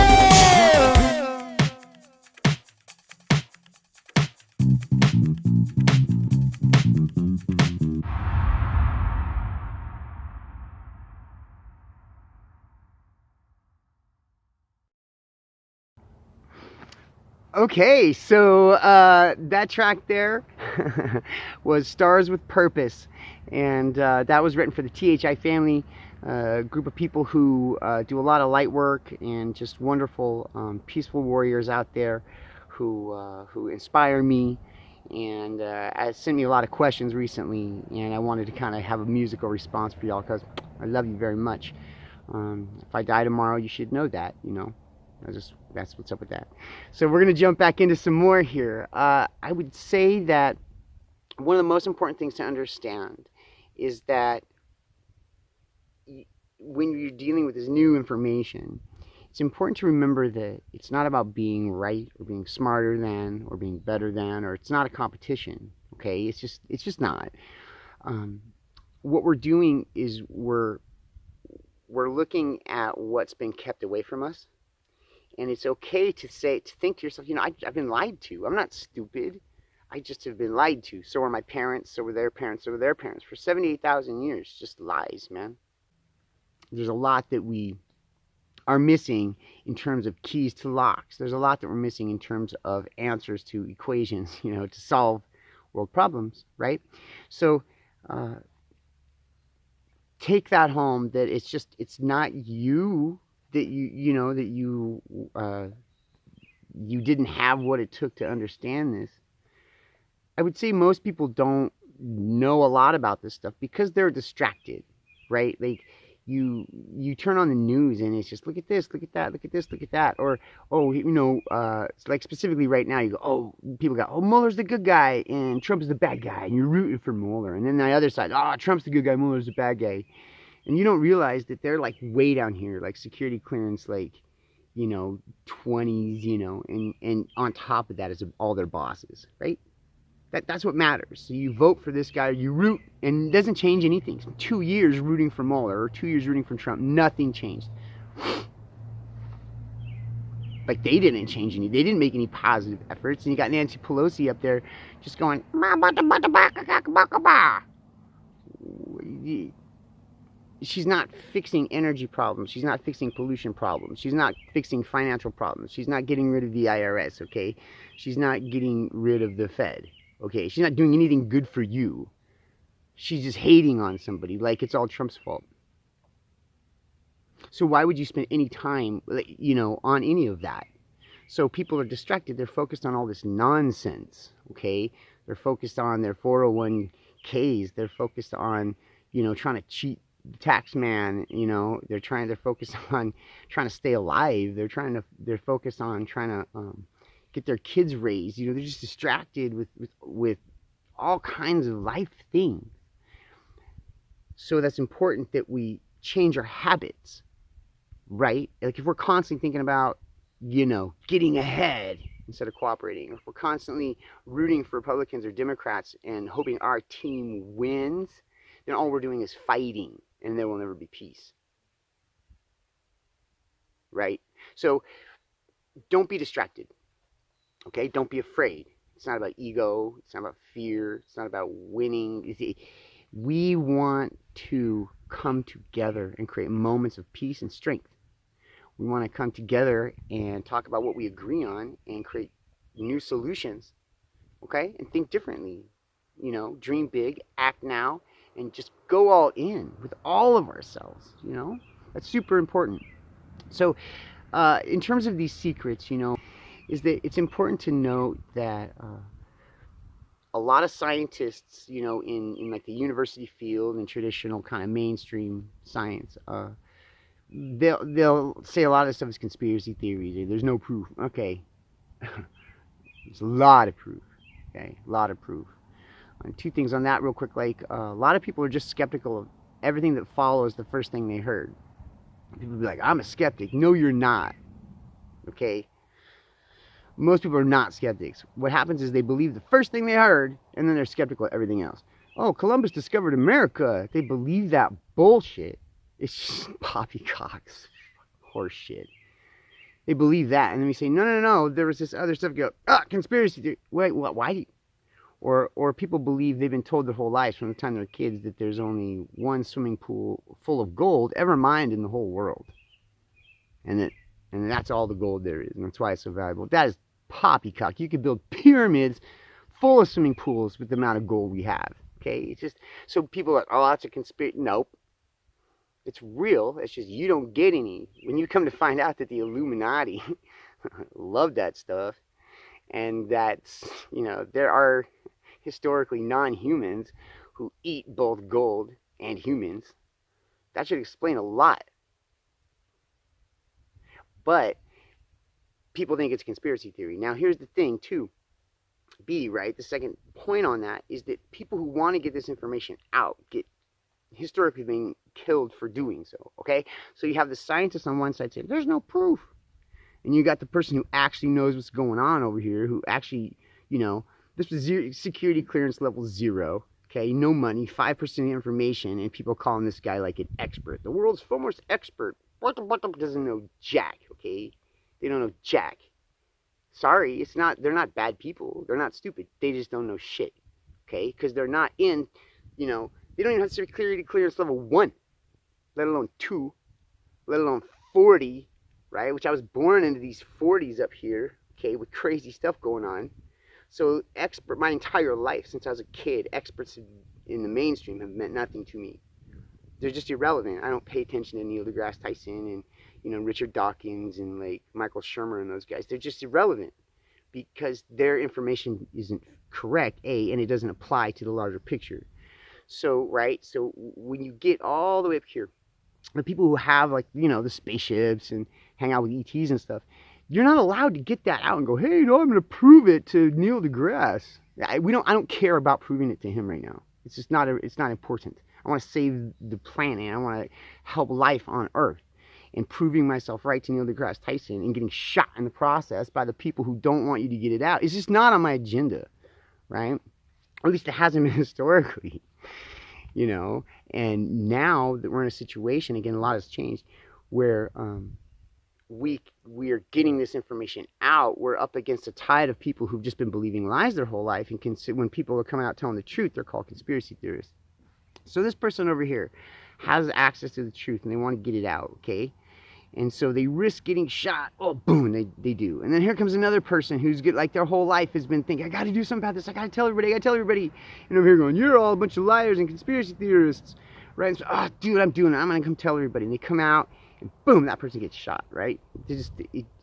Okay, so that track there was Stars with Purpose, and that was written for the THI family, a group of people who do a lot of light work and just wonderful, peaceful warriors out there who inspire me and sent me a lot of questions recently, and I wanted to kind of have a musical response for y'all because I love you very much. If I die tomorrow, you should know that, you know. That's what's up with that. So we're going to jump back into some more here. I would say that one of the most important things to understand is that when you're dealing with this new information, it's important to remember that it's not about being right or being smarter than or being better than, or it's not a competition. Okay, it's just not. What we're doing is we're looking at what's been kept away from us. And it's okay to think to yourself, you know, I've been lied to. I'm not stupid. I just have been lied to. So were my parents, so were their parents, so were their parents. For 78,000 years, just lies, man. There's a lot that we are missing in terms of keys to locks. There's a lot that we're missing in terms of answers to equations, you know, to solve world problems, right? So take that home, that it's not you, that you didn't have what it took to understand this. I would say most people don't know a lot about this stuff because they're distracted, right? Like you turn on the news and it's just look at this, look at that, look at this, look at that, or it's like specifically right now you go, people go, Mueller's the good guy and Trump's the bad guy, and you're rooting for Mueller, and then the other side, Trump's the good guy, Mueller's the bad guy. And you don't realize that they're like way down here, like security clearance, like, 20s, and on top of that is all their bosses, right? That's what matters. So you vote for this guy, you root, and it doesn't change anything. So 2 years rooting for Mueller or 2 years rooting for Trump, nothing changed. Like they didn't change any, they didn't make any positive efforts. And you got Nancy Pelosi up there just going, she's not fixing energy problems. She's not fixing pollution problems. She's not fixing financial problems. She's not getting rid of the IRS, okay? She's not getting rid of the Fed, okay? She's not doing anything good for you. She's just hating on somebody like it's all Trump's fault. So why would you spend any time, on any of that? So people are distracted. They're focused on all this nonsense, okay? They're focused on their 401k 401ks. They're focused on, trying to cheat the tax man. They're focused on trying to stay alive. They're focused on trying to get their kids raised. They're just distracted with all kinds of life things. So that's important that we change our habits, right? Like if we're constantly thinking about, getting ahead instead of cooperating, if we're constantly rooting for Republicans or Democrats and hoping our team wins, then all we're doing is fighting, and there will never be peace, right? So don't be distracted, okay? Don't be afraid. It's not about ego. It's not about fear. It's not about winning. We want to come together and create moments of peace and strength. We want to come together and talk about what we agree on and create new solutions, okay? And think differently. Dream big, act now, and just go all in with all of ourselves, That's super important. So in terms of these secrets, is that it's important to note that a lot of scientists, in like the university field and traditional kind of mainstream science, they'll say a lot of this stuff is conspiracy theories. There's no proof. Okay, there's a lot of proof. Okay, a lot of proof. Two things on that real quick. Like a lot of people are just skeptical of everything that follows the first thing they heard. People be like, "I'm a skeptic." No, you're not. Okay. Most people are not skeptics. What happens is they believe the first thing they heard, and then they're skeptical of everything else. Oh, Columbus discovered America. They believe that bullshit. It's just poppycocks, horse shit. They believe that, and then we say, no, there was this other stuff. Go, conspiracy theory. Wait, what? Why do you? Or people believe they've been told their whole lives from the time they're kids that there's only one swimming pool full of gold ever mined in the whole world, and that's all the gold there is, and that's why it's so valuable. That is poppycock. You could build pyramids full of swimming pools with the amount of gold we have. Okay, it's just so people are like, oh, that's a conspiracy. Nope, it's real. It's just you don't get any when you come to find out that the Illuminati love that stuff, and that's there are historically non-humans who eat both gold and humans. That should explain a lot. But people think it's a conspiracy theory. Now, here's the thing, too. Right? The second point on that is that people who want to get this information out get historically being killed for doing so, okay? So you have the scientists on one side saying, there's no proof. And you got the person who actually knows what's going on over here, who actually, this was security clearance level 0, okay? No money, 5% information, and people calling this guy like an expert. The world's foremost expert. Doesn't know jack, okay? They don't know jack. Sorry, they're not bad people. They're not stupid. They just don't know shit, okay? Because they're not in, they don't even have security clearance level 1, let alone 2, let alone 40, right? Which I was born into these 40s up here, okay, with crazy stuff going on. So my entire life, since I was a kid, experts in the mainstream have meant nothing to me. They're just irrelevant. I don't pay attention to Neil deGrasse Tyson and Richard Dawkins and like Michael Shermer and those guys. They're just irrelevant because their information isn't correct, and it doesn't apply to the larger picture. So, right? So when you get all the way up here, the people who have like, the spaceships and hang out with ETs and stuff, you're not allowed to get that out and go, hey, I'm going to prove it to Neil deGrasse. I don't care about proving it to him right now. It's just it's not important. I want to save the planet. I want to help life on Earth. And proving myself right to Neil deGrasse Tyson and getting shot in the process by the people who don't want you to get it out. It's just not on my agenda, right? Or at least it hasn't been historically, And now that we're in a situation, again, a lot has changed, where we are getting this information out. We're up against a tide of people who've just been believing lies their whole life, and when people are coming out telling the truth, they're called conspiracy theorists. So this person over here has access to the truth, and they want to get it out, okay? And so they risk getting shot. Oh, boom, they do. And then here comes another person who's like their whole life has been thinking, I got to do something about this. I got to tell everybody. And over here going, you're all a bunch of liars and conspiracy theorists, right? And so, dude, I'm doing it. I'm going to come tell everybody. And they come out, and boom, that person gets shot, right?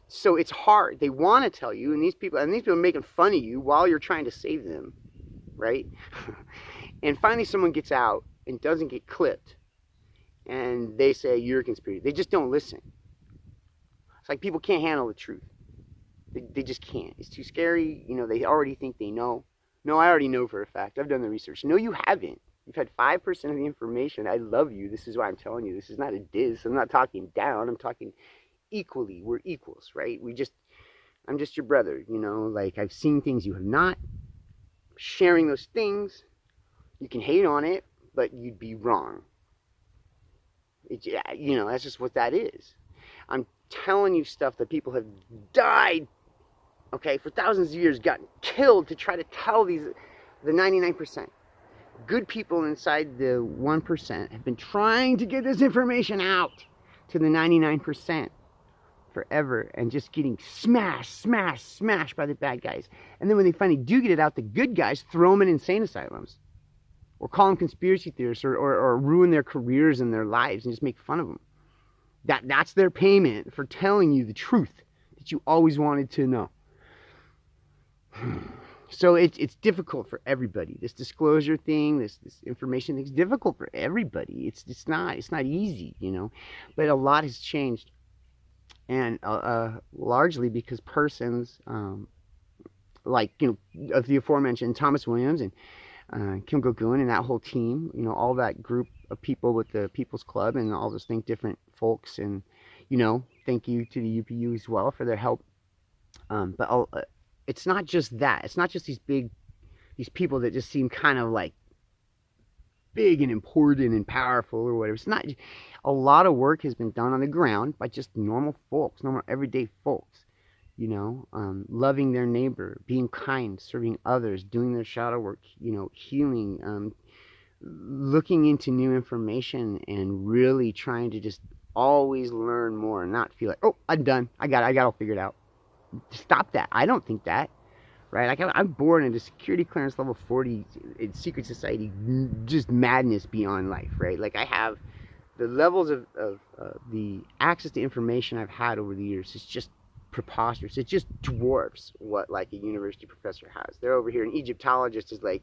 So it's hard. They want to tell you, and these people are making fun of you while you're trying to save them, right? And finally someone gets out and doesn't get clipped, and they say you're a conspiracy. They just don't listen. It's like people can't handle the truth. They just can't. It's too scary. You know, they already think they know. No, I already know for a fact. I've done the research. No, you haven't. You've had 5% of the information. I love you. This is why I'm telling you. This is not a diss. I'm not talking down. I'm talking equally. We're equals, right? I'm just your brother, you know? Like, I've seen things you have not. Sharing those things, you can hate on it, but you'd be wrong. You know, that's just what that is. I'm telling you stuff that people have died, okay, for thousands of years, gotten killed to try to tell the 99%. Good people inside the 1% have been trying to get this information out to the 99% forever, and just getting smashed by the bad guys. And then when they finally do get it out, the good guys throw them in insane asylums, or call them conspiracy theorists, or ruin their careers and their lives and just make fun of them. That's their payment for telling you the truth that you always wanted to know. So it's difficult for everybody. This disclosure thing, this information thing, is difficult for everybody. It's not easy, you know. But a lot has changed, and largely because persons like, you know, of the aforementioned Thomas Williams and Kim Go-Goon and that whole team, you know, all that group of people with the People's Club and all those different folks, and, you know, thank you to the UPU as well for their help. But it's not just that. It's not just these people that just seem kind of like big and important and powerful or whatever. It's not. A lot of work has been done on the ground by just normal folks, normal everyday folks. You know, loving their neighbor, being kind, serving others, doing their shadow work, you know, healing, looking into new information, and really trying to just always learn more and not feel like, oh, I'm done. I got it all figured out. Stop that. I don't think that, right? Like, I'm born into security clearance level 40 in secret society, just madness beyond life, right? Like, I have the levels of the access to information I've had over the years is just preposterous. It just dwarfs what, like, a university professor has. They're over here, an Egyptologist is like,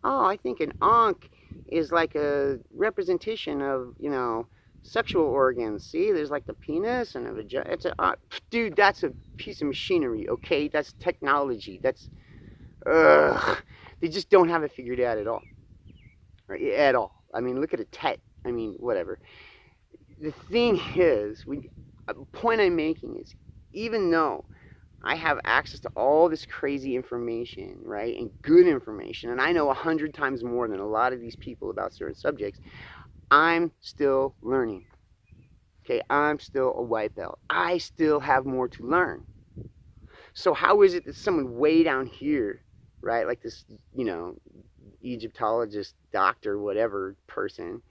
oh, I think an ankh is like a representation of, you know, sexual organs. See, there's like the penis and a vagina. It's a dude, that's a piece of machinery, okay? That's technology. That's they just don't have it figured out at all. Right? At all. I mean, look at a TET. I mean, whatever. The thing is, the point I'm making is, even though I have access to all this crazy information, right, and good information, and I know 100 times more than a lot of these people about certain subjects, I'm still learning. Okay, I'm still a white belt. I still have more to learn. So how is it that someone way down here, right, like this, you know, Egyptologist, doctor, whatever person,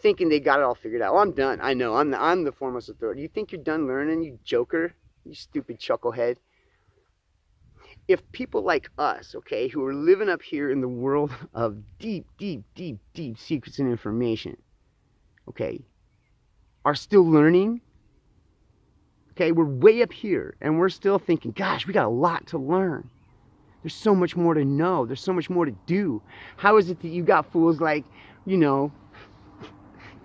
thinking they got it all figured out? Oh, I'm done. I know. I'm the foremost authority. You think you're done learning, you joker? You stupid chucklehead. If people like us, okay, who are living up here in the world of deep secrets and information, okay, are still learning, okay, we're way up here and we're still thinking, gosh, we got a lot to learn. There's so much more to know. There's so much more to do. How is it that you got fools like, you know,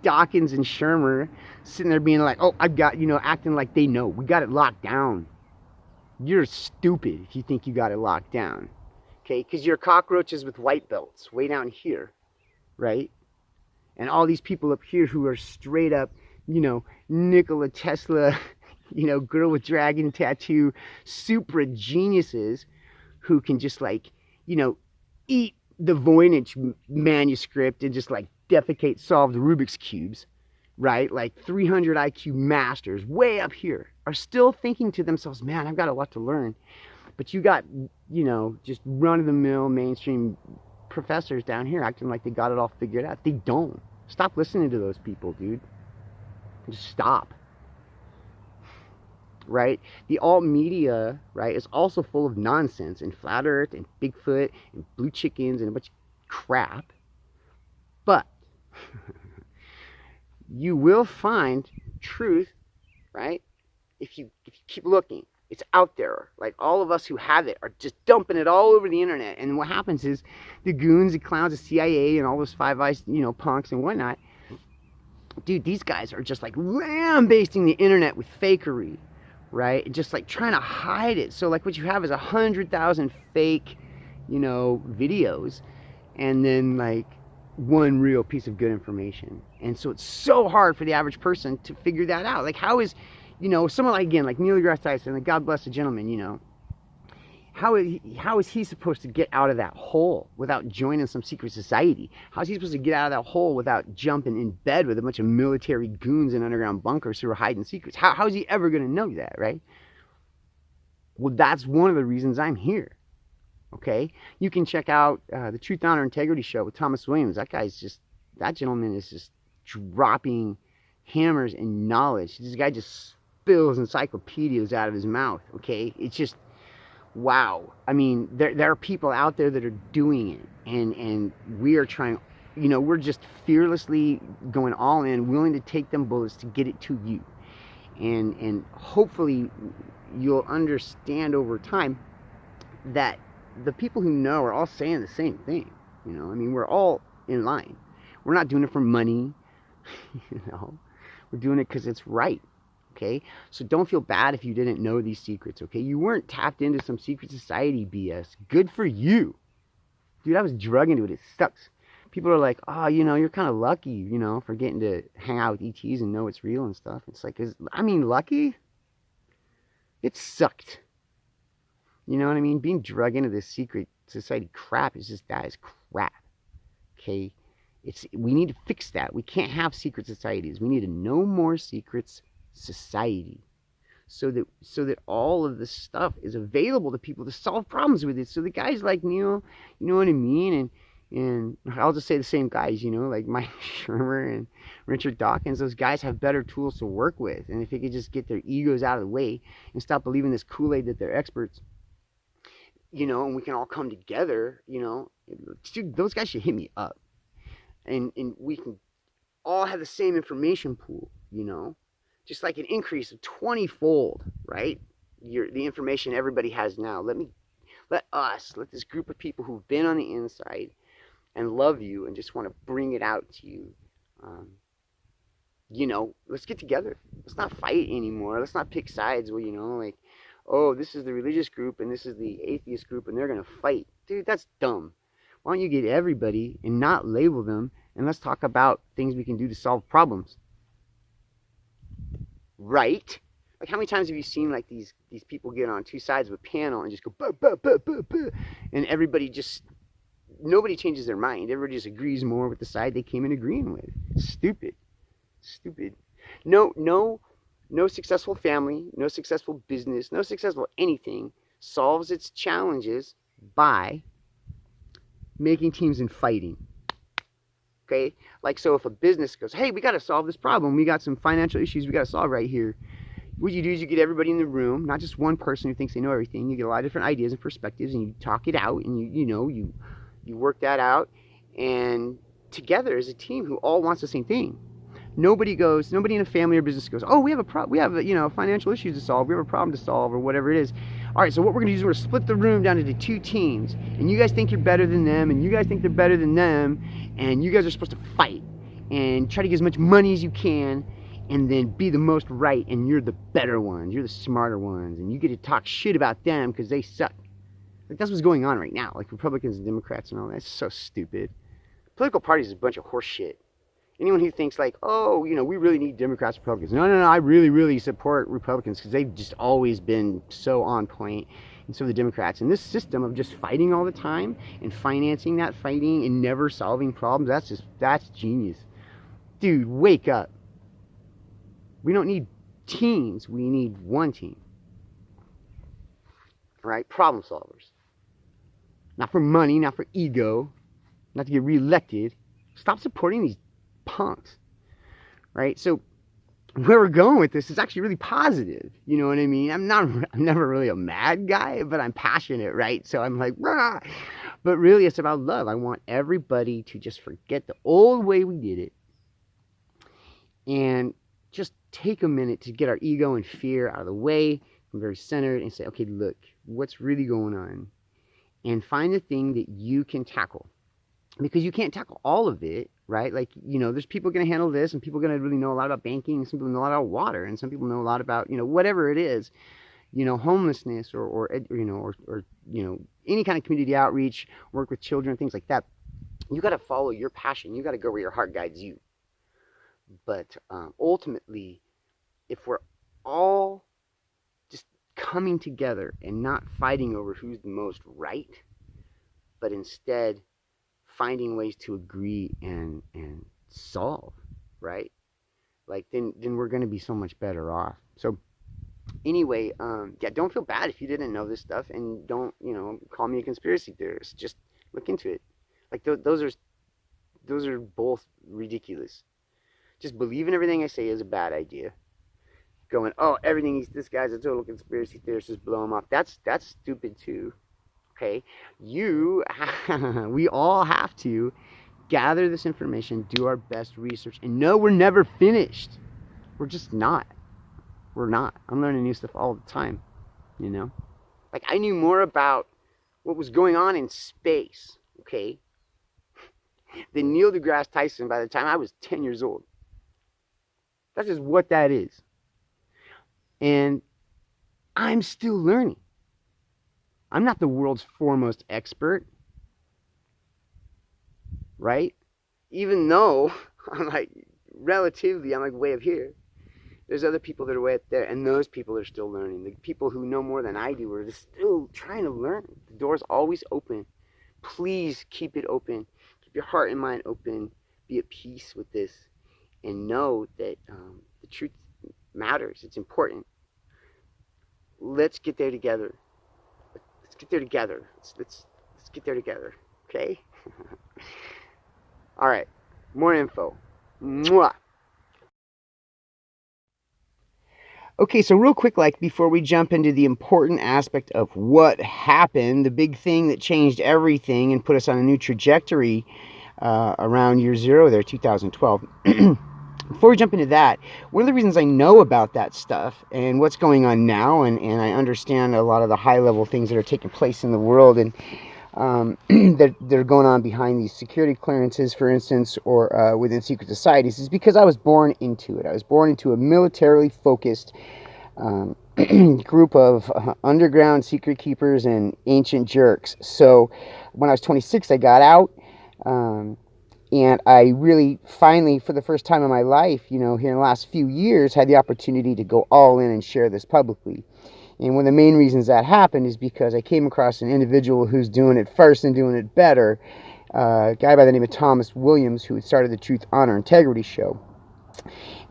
Dawkins and Shermer sitting there being like, oh, I've got, you know, acting like they know. We got it locked down. You're stupid if you think you got it locked down, okay? Because you're cockroaches with white belts way down here, right? And all these people up here who are straight up, you know, Nikola Tesla, you know, girl with dragon tattoo, super geniuses who can just, like, you know, eat the Voynich manuscript and just, like, defecate solve the Rubik's Cubes, right? Like 300 IQ masters way up here are still thinking to themselves, man, I've got a lot to learn. But you got, you know, just run-of-the-mill mainstream professors down here acting like they got it all figured out. They don't. Stop listening to those people, dude. Just stop. Right? The alt media, right, is also full of nonsense and flat earth and Bigfoot and blue chickens and a bunch of crap. But you will find truth, right, if you keep looking. It's out there. Like, all of us who have it are just dumping it all over the internet. And what happens is the goons, the clowns, the CIA, and all those Five Eyes, punks and whatnot, dude, these guys are just like lambasting the internet with fakery, right? Just like trying to hide it. So like what you have is 100,000 fake, videos, and then like one real piece of good information. And so it's so hard for the average person to figure that out. Like, how is, someone like, again, like Neil deGrasse Tyson, like, God bless the gentleman, how is he supposed to get out of that hole without joining some secret society? How is he supposed to get out of that hole without jumping in bed with a bunch of military goons in underground bunkers who are hiding secrets? How is he ever going to know that, right? Well, that's one of the reasons I'm here. Okay? You can check out the Truth, Honor, Integrity show with Thomas Williams. That gentleman is just dropping hammers and knowledge. This guy just spills encyclopedias out of his mouth, okay? It's just, wow. I mean, there are people out there that are doing it, and we are trying, we're just fearlessly going all in, willing to take them bullets to get it to you. And hopefully you'll understand over time that the people who know are all saying the same thing. I mean, we're all in line. We're not doing it for money. We're doing it because it's right. Okay, so don't feel bad if you didn't know these secrets. Okay, you weren't tapped into some secret society BS. Good for you, dude. I was drug into it. It sucks. People are like, oh, you're kind of lucky, for getting to hang out with ETs and know it's real and stuff. It's like, lucky? It sucked. You know what I mean? Being drug into this secret society crap is crap. Okay, we need to fix that. We can't have secret societies. We need a no more secrets society, so that all of this stuff is available to people to solve problems with it. So the guys like Neil, you know what I mean, and I'll just say the same guys, like Mike Shermer and Richard Dawkins. Those guys have better tools to work with, and if they could just get their egos out of the way and stop believing this Kool-Aid that they're experts, and we can all come together, dude, those guys should hit me up, and we can all have the same information pool, just like an increase of 20-fold, right? The information everybody has now. Let this group of people who've been on the inside and love you and just want to bring it out to you, let's get together. Let's not fight anymore. Let's not pick sides. Well, like, oh, this is the religious group and this is the atheist group and they're going to fight. Dude, that's dumb. Why don't you get everybody and not label them, and let's talk about things we can do to solve problems. Right? Like, how many times have you seen like these people get on two sides of a panel and just go bah, bah, bah, bah, bah, and nobody changes their mind. Everybody just agrees more with the side they came in agreeing with. Stupid. No successful family, no successful business, no successful anything solves its challenges by making teams and fighting. Okay? Like, so if a business goes, hey, we got to solve this problem. We got some financial issues we got to solve right here. What you do is you get everybody in the room, not just one person who thinks they know everything. You get a lot of different ideas and perspectives, and you talk it out, and you work that out, and together as a team who all wants the same thing. Nobody in a family or business goes, oh, we have financial issues to solve. We have a problem to solve, or whatever it is. All right, so what we're going to do is we're going to split the room down into two teams, and you guys think you're better than them, and you guys think they're better than them, and you guys are supposed to fight and try to get as much money as you can, and then be the most right, and you're the better ones, you're the smarter ones, and you get to talk shit about them because they suck. Like, that's what's going on right now, like Republicans and Democrats and all that. It's so stupid. Political parties is a bunch of horse shit. Anyone who thinks like, oh, we really need Democrats, Republicans. No, I really, really support Republicans because they've just always been so on point, and so the Democrats. And this system of just fighting all the time and financing that fighting and never solving problems, that's genius. Dude, wake up. We don't need teams. We need one team. All right? Problem solvers. Not for money, not for ego, not to get reelected. Stop supporting these punks, right? So where we're going with this is actually really positive. You know what I mean? I'm never really a mad guy, but I'm passionate, right? So I'm like, rah! But really it's about love. I want everybody to just forget the old way we did it and just take a minute to get our ego and fear out of the way, I'm very centered, and say, okay, look, what's really going on? And find the thing that you can tackle. Because you can't tackle all of it, right? Like, there's people going to handle this, and people going to really know a lot about banking, and some people know a lot about water, and some people know a lot about, whatever it is, homelessness or any kind of community outreach, work with children, things like that. You got to follow your passion. You got to go where your heart guides you. But ultimately, if we're all just coming together and not fighting over who's the most right, but instead finding ways to agree and solve, right? Like, then we're going to be so much better off. So anyway, yeah, don't feel bad if you didn't know this stuff, and don't, call me a conspiracy theorist. Just look into it. Like, those are both ridiculous. Just believing everything I say is a bad idea. Going, oh, this guy's a total conspiracy theorist, just blow him off. That's stupid too. Okay, we all have to gather this information, do our best research, and know we're never finished. We're just not. We're not. I'm learning new stuff all the time, Like, I knew more about what was going on in space, okay, than Neil deGrasse Tyson by the time I was 10 years old. That's just what that is. And I'm still learning. I'm not the world's foremost expert, right? Even though I'm like way up here. There's other people that are way up there, and those people are still learning. The people who know more than I do are still trying to learn. The door's always open. Please keep it open. Keep your heart and mind open. Be at peace with this, and know that the truth matters. It's important. Let's get there together. Let's get there together. Let's get there together. Okay? All right. More info. Mwah. Okay, so real quick, like, before we jump into the important aspect of what happened, the big thing that changed everything and put us on a new trajectory around year zero there, 2012. Before we jump into that, one of the reasons I know about that stuff and what's going on now, and I understand a lot of the high-level things that are taking place in the world, and that are going on behind these security clearances, for instance, or within secret societies, is because I was born into it. I was born into a militarily focused group of underground secret keepers and ancient jerks. So when I was 26, I got out, and I really finally, for the first time in my life, here in the last few years, had the opportunity to go all in and share this publicly. And one of the main reasons that happened is because I came across an individual who's doing it first and doing it better, a guy by the name of Thomas Williams, who had started the Truth, Honor, Integrity show.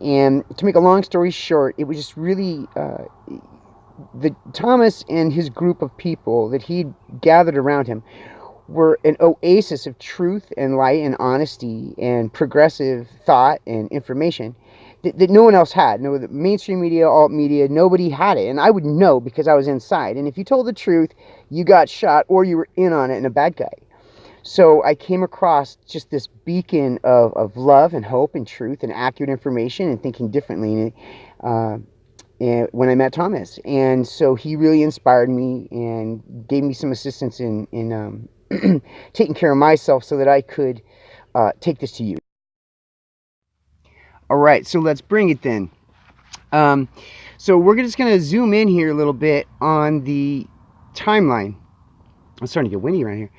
And to make a long story short, it was just really Thomas and his group of people that he'd gathered around him were an oasis of truth and light and honesty and progressive thought and information that no one else had. No, the mainstream media, alt media, nobody had it. And I would know because I was inside. And if you told the truth, you got shot or you were in on it and a bad guy. So I came across just this beacon of love and hope and truth and accurate information and thinking differently and when I met Thomas. And so he really inspired me and gave me some assistance in taking care of myself so that I could take this to you. All right, so let's bring it then. So we're just going to zoom in here a little bit on the timeline. I'm starting to get windy around here.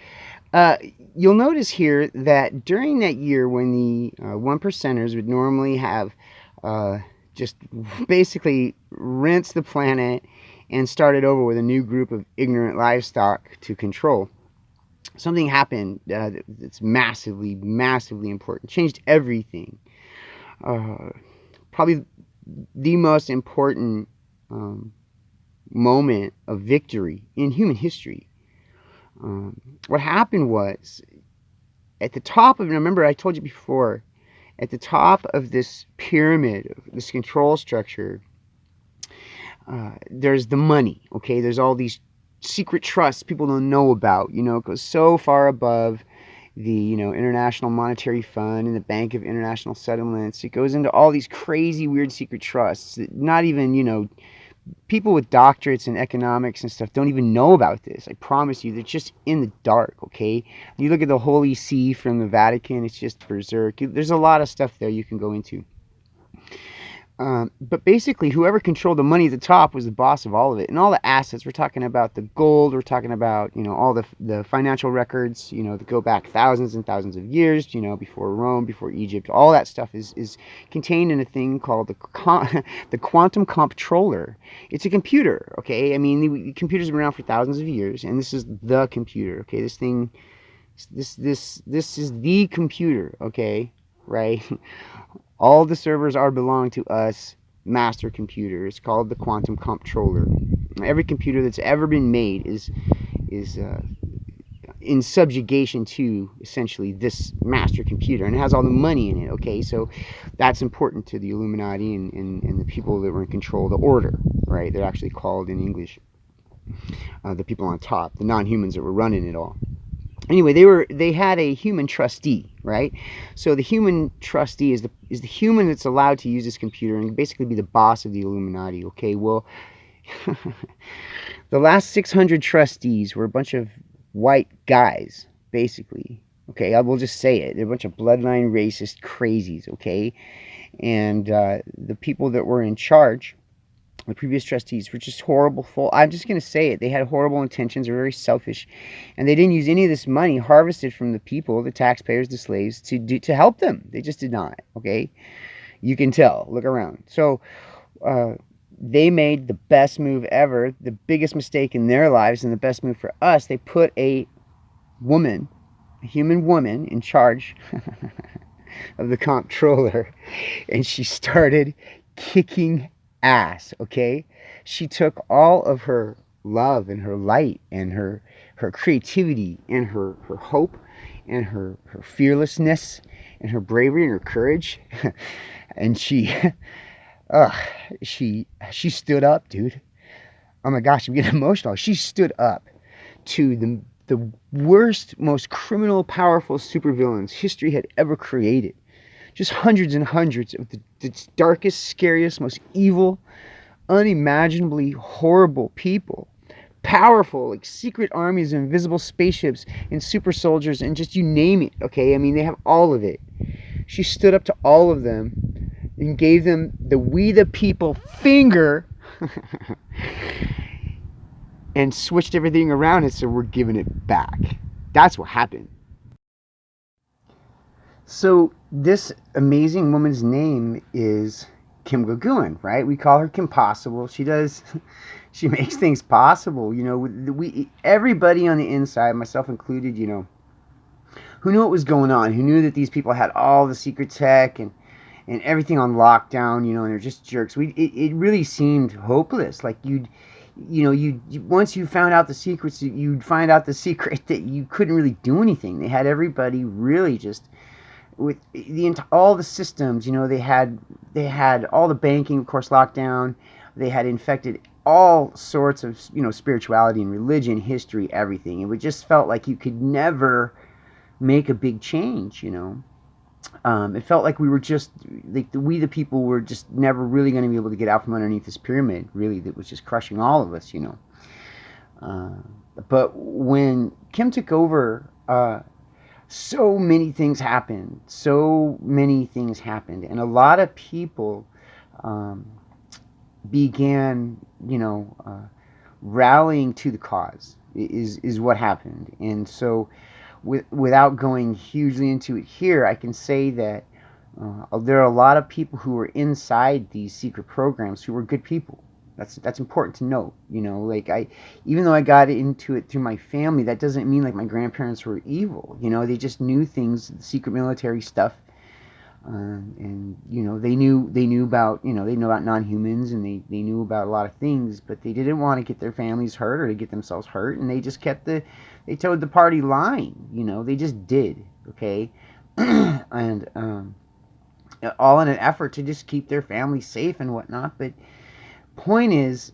You'll notice here that during that year when the 1%ers would normally have just basically rinsed the planet and started over with a new group of ignorant livestock to control, something happened that's massively, massively important. Changed everything. Probably the most important moment of victory in human history. What happened was, at the top of, and remember I told you before, at the top of this pyramid, this control structure, there's the money, okay? There's all these secret trusts people don't know about, it goes so far above the, International Monetary Fund and the Bank of International Settlements. It goes into all these crazy, weird secret trusts that not even, people with doctorates in economics and stuff don't even know about this. I promise you, they're just in the dark, okay? You look at the Holy See from the Vatican, it's just berserk. There's a lot of stuff there you can go into. But basically, whoever controlled the money at the top was the boss of all of it. And all the assets, we're talking about the gold, we're talking about, all the financial records, that go back thousands and thousands of years, before Rome, before Egypt. All that stuff is contained in a thing called the quantum comptroller. It's a computer, okay? I mean, the computers have been around for thousands of years, and this is the computer, okay? This is the computer, okay? Right? All the servers belong to us, master computer. It's called the quantum comptroller. Every computer that's ever been made is in subjugation to essentially this master computer, and it has all the money in it. Okay, so that's important to the Illuminati and the people that were in control, the order, right? They're actually called in English the people on top, the non-humans that were running it all. Anyway, they had a human trustee, right? So the human trustee is the human that's allowed to use this computer and basically be the boss of the Illuminati. Okay, well, the last 600 trustees were a bunch of white guys, basically. Okay, I will just say it. They're a bunch of bloodline racist crazies. Okay, and the people that were in charge, the previous trustees, were just horrible. I'm just going to say it. They had horrible intentions. They were very selfish. And they didn't use any of this money harvested from the people, the taxpayers, the slaves, to help them. They just did not. Okay? You can tell. Look around. So they made the best move ever, the biggest mistake in their lives, and the best move for us. They put a woman, a human woman, in charge of the comptroller. And she started kicking ass, okay? She took all of her love and her light and her creativity and her hope and her fearlessness and her bravery and her courage and she stood up, dude. Oh my gosh, I'm getting emotional. She stood up to the worst, most criminal, powerful supervillains history had ever created. Just hundreds and hundreds of the darkest, scariest, most evil, unimaginably horrible people. Powerful, like secret armies of invisible spaceships and super soldiers and just you name it, okay? I mean, they have all of it. She stood up to all of them and gave them the we the people finger and switched everything around and said, we're giving it back. That's what happened. So this amazing woman's name is Kim Gogoon, right? We call her Kim Possible. She makes things possible. Everybody on the inside, myself included, who knew what was going on, who knew that these people had all the secret tech and everything on lockdown, and they're just jerks. It really seemed hopeless. Like once you found out the secrets, you'd find out the secret that you couldn't really do anything. They had everybody really just with all the systems, they had all the banking, of course, locked down. They had infected all sorts of, spirituality and religion, history, everything. It just felt like you could never make a big change, It felt like we were just, like we the people were just never really going to be able to get out from underneath this pyramid, really, that was just crushing all of us, But when Kim took over, so many things happened. And a lot of people began, rallying to the cause is what happened. And so without going hugely into it here, I can say that there are a lot of people who were inside these secret programs who were good people. That's important to note, even though I got into it through my family, that doesn't mean like my grandparents were evil, they just knew things, secret military stuff, and they knew about non-humans, and they knew about a lot of things, but they didn't want to get their families hurt or to get themselves hurt, and they just they towed the party line, they just did, okay, and all in an effort to just keep their families safe and whatnot, but point is,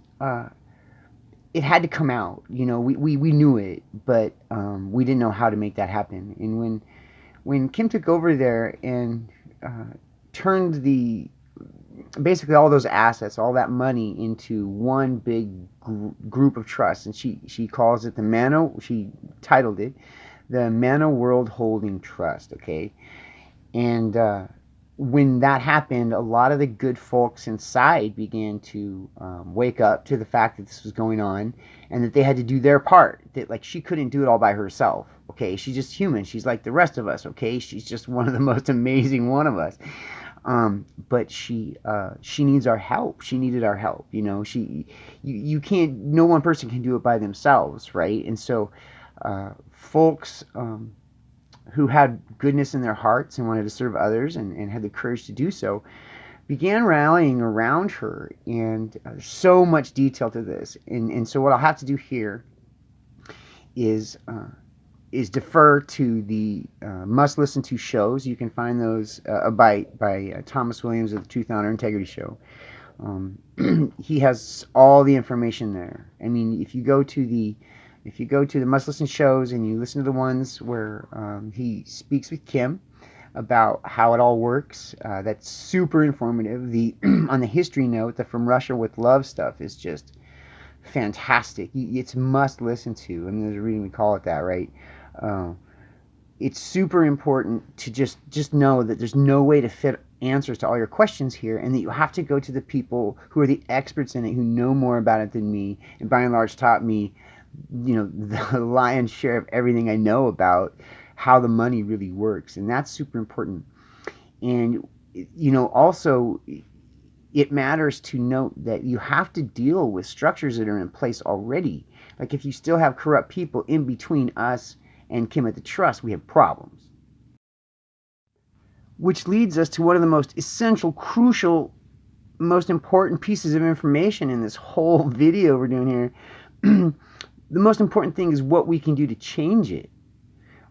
it had to come out. We knew it, but we didn't know how to make that happen. And when Kim took over there and turned the basically all those assets, all that money into one big group of trusts, and she calls it she titled it the Mana World Holding Trust. Okay, and when that happened, a lot of the good folks inside began to wake up to the fact that this was going on, and that they had to do their part. That, like, she couldn't do it all by herself. Okay, she's just human. She's like the rest of us. Okay, she's just one of the most amazing one of us. But she needs our help. She needed our help. You know, you can't. No one person can do it by themselves, right? And so, folks who had goodness in their hearts and wanted to serve others, and had the courage to do so, began rallying around her. And there's so much detail to this. And so what I'll have to do here is defer to the must listen to shows. You can find those by Thomas Williams of the Truth, Honor, Integrity Show. He has all the information there. I mean, if you go to the must listen shows and you listen to the ones where he speaks with Kim about how it all works, that's super informative. The on the history note, the From Russia with Love stuff is just fantastic. It's must listen to. I mean, there's a reason we call it that, right? It's super important to just know that there's no way to fit answers to all your questions here, and that you have to go to the people who are the experts in it, who know more about it than me, and by and large taught me, you know, the lion's share of everything I know about how the money really works. And that's super important. And, you know, also it matters to note that you have to deal with structures that are in place already. Like, if you still have corrupt people in between us and Kim at the Trust, we have problems. Which leads us to one of the most essential, crucial, most important pieces of information in this whole video we're doing here. The most important thing is what we can do to change it,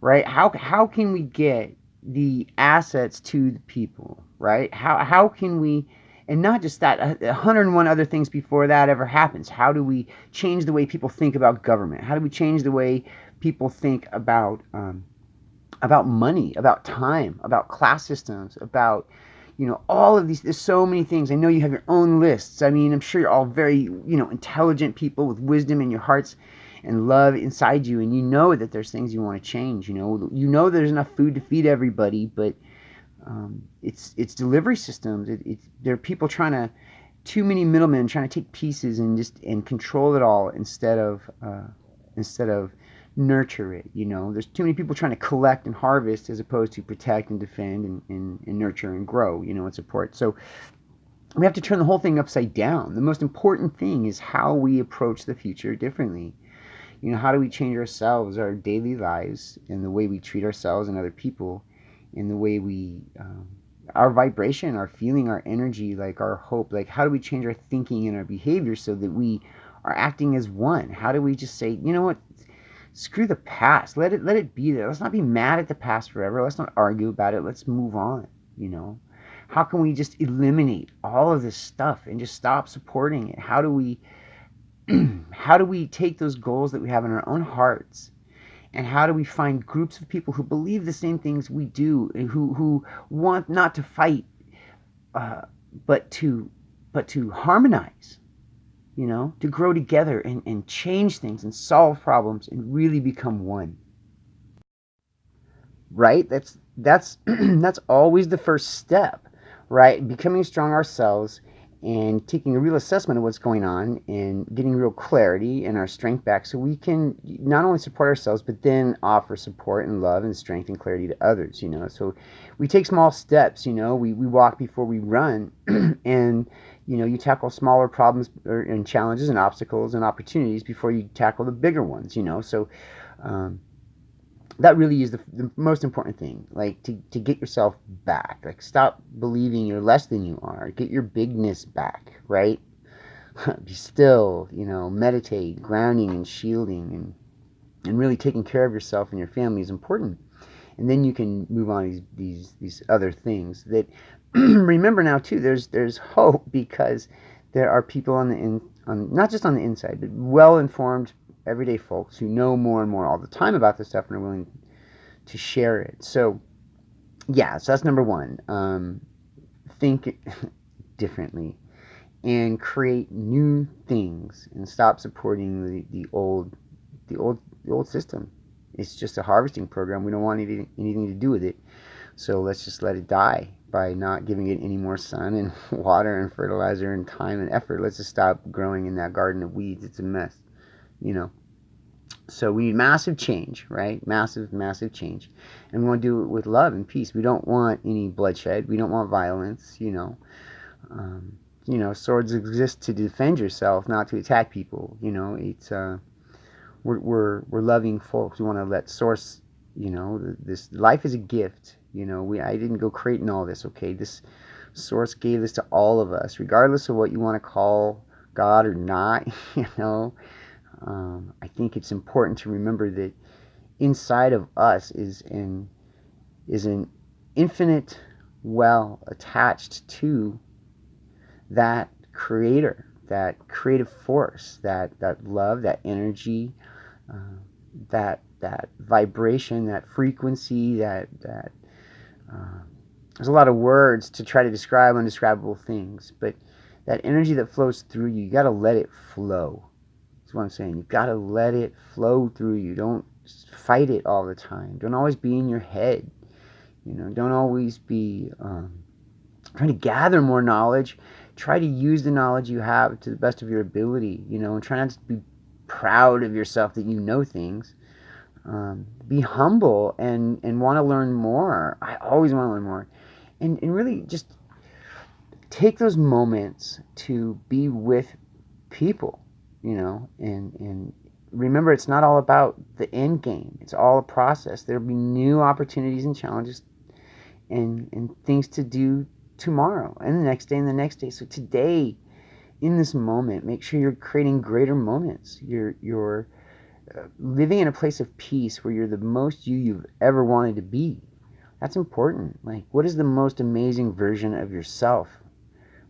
right? How can we get the assets to the people, right? How can we, and not just that, 101 other things before that ever happens. How do we change the way people think about government? How do we change the way people think about money, about time, about class systems, about, you know, all of these? There's so many things. I know you have your own lists. I mean, I'm sure you're all very, you know, intelligent people with wisdom in your hearts and love inside you, and you know that there's things you want to change. You know there's enough food to feed everybody, but it's delivery systems. There are people too many middlemen trying to take pieces and control it all instead of nurture it. You know, there's too many people trying to collect and harvest as opposed to protect and defend and nurture and grow, you know, and support. So we have to turn the whole thing upside down. The most important thing is how we approach the future differently. You know, how do we change ourselves, our daily lives, and the way we treat ourselves and other people, and the way we, our vibration, our feeling, our energy, like our hope, like how do we change our thinking and our behavior so that we are acting as one? How do we just say, you know what, screw the past, let it be there. Let's not be mad at the past forever. Let's not argue about it. Let's move on, you know? How can we just eliminate all of this stuff and just stop supporting it? How do we take those goals that we have in our own hearts, and how do we find groups of people who believe the same things we do, and who want not to fight, but to harmonize, you know, to grow together and change things and solve problems and really become one. Right? That's that's always the first step, right? Becoming strong ourselves and taking a real assessment of what's going on and getting real clarity and our strength back, so we can not only support ourselves but then offer support and love and strength and clarity to others, you know. So we take small steps, you know, we walk before we run. And, you know, you tackle smaller problems and challenges and obstacles and opportunities before you tackle the bigger ones, you know. So that really is the most important thing, like to get yourself back. Like, stop believing you're less than you are. Get your bigness back, right? Be still, you know, meditate, grounding and shielding, and really taking care of yourself and your family is important. And then you can move on these other things that remember now too, there's hope, because there are people on not just on the inside, but well-informed everyday folks who know more and more all the time about this stuff and are willing to share it. So yeah, so that's number one. differently and create new things and stop supporting the old system. It's just a harvesting program. We don't want anything to do with it. So let's just let it die by not giving it any more sun and water and fertilizer and time and effort. Let's just stop growing in that garden of weeds. It's a mess, you know. So we need massive change, right? Massive, massive change. And we want to do it with love and peace. We don't want any bloodshed. We don't want violence, you know. Swords exist to defend yourself, not to attack people. You know, it's we're loving folks. We want to let source, you know, this life is a gift. You know, I didn't go creating all this. Okay, this source gave this to all of us, regardless of what you want to call God or not. You know, I think it's important to remember that inside of us is an infinite well attached to that creator, that creative force, that love, that energy, that vibration, that frequency, there's a lot of words to try to describe undescribable things, but that energy that flows through you, you got to let it flow. That's what I'm saying. You got to let it flow through you. Don't fight it all the time. Don't always be in your head. You know, don't always be trying to gather more knowledge. Try to use the knowledge you have to the best of your ability, you know, and try not to be proud of yourself that you know things. Be humble and want to learn more. I always want to learn more. And really just take those moments to be with people, you know, and remember, it's not all about the end game. It's all a process. There'll be new opportunities and challenges and things to do tomorrow and the next day and the next day. So today, in this moment, make sure you're creating greater moments. You're living in a place of peace where you're the most you've ever wanted to be. That's important. Like, what is the most amazing version of yourself,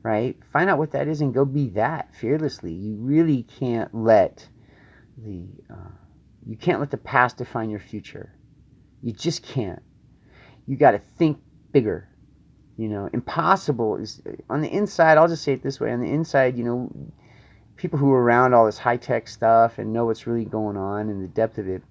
right? Find out what that is and go be that fearlessly. You really can't let the past define your future. You just can't. You got to think bigger. You know, impossible is on the inside. I'll just say it this way: on the inside, you know, people who are around all this high-tech stuff and know what's really going on and the depth of it,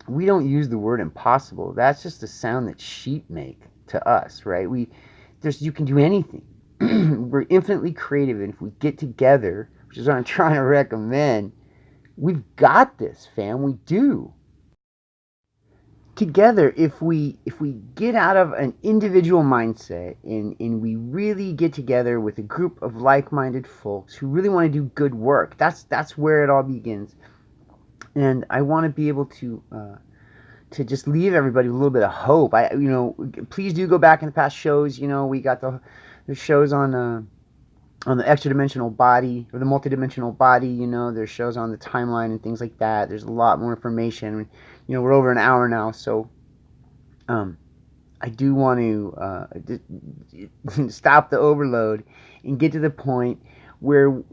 we don't use the word impossible. That's just a sound that sheep make to us, right? You can do anything. We're infinitely creative, and if we get together, which is what I'm trying to recommend, we've got this, fam. We do. Together, if we get out of an individual mindset and we really get together with a group of like-minded folks who really want to do good work, that's where it all begins. And I want to be able to just leave everybody with a little bit of hope. Please do go back in the past shows. You know, we got the shows on the extra-dimensional body or the multi-dimensional body. You know, there's shows on the timeline and things like that. There's a lot more information. You know, we're over an hour now, so I do want to stop the overload and get to the point where,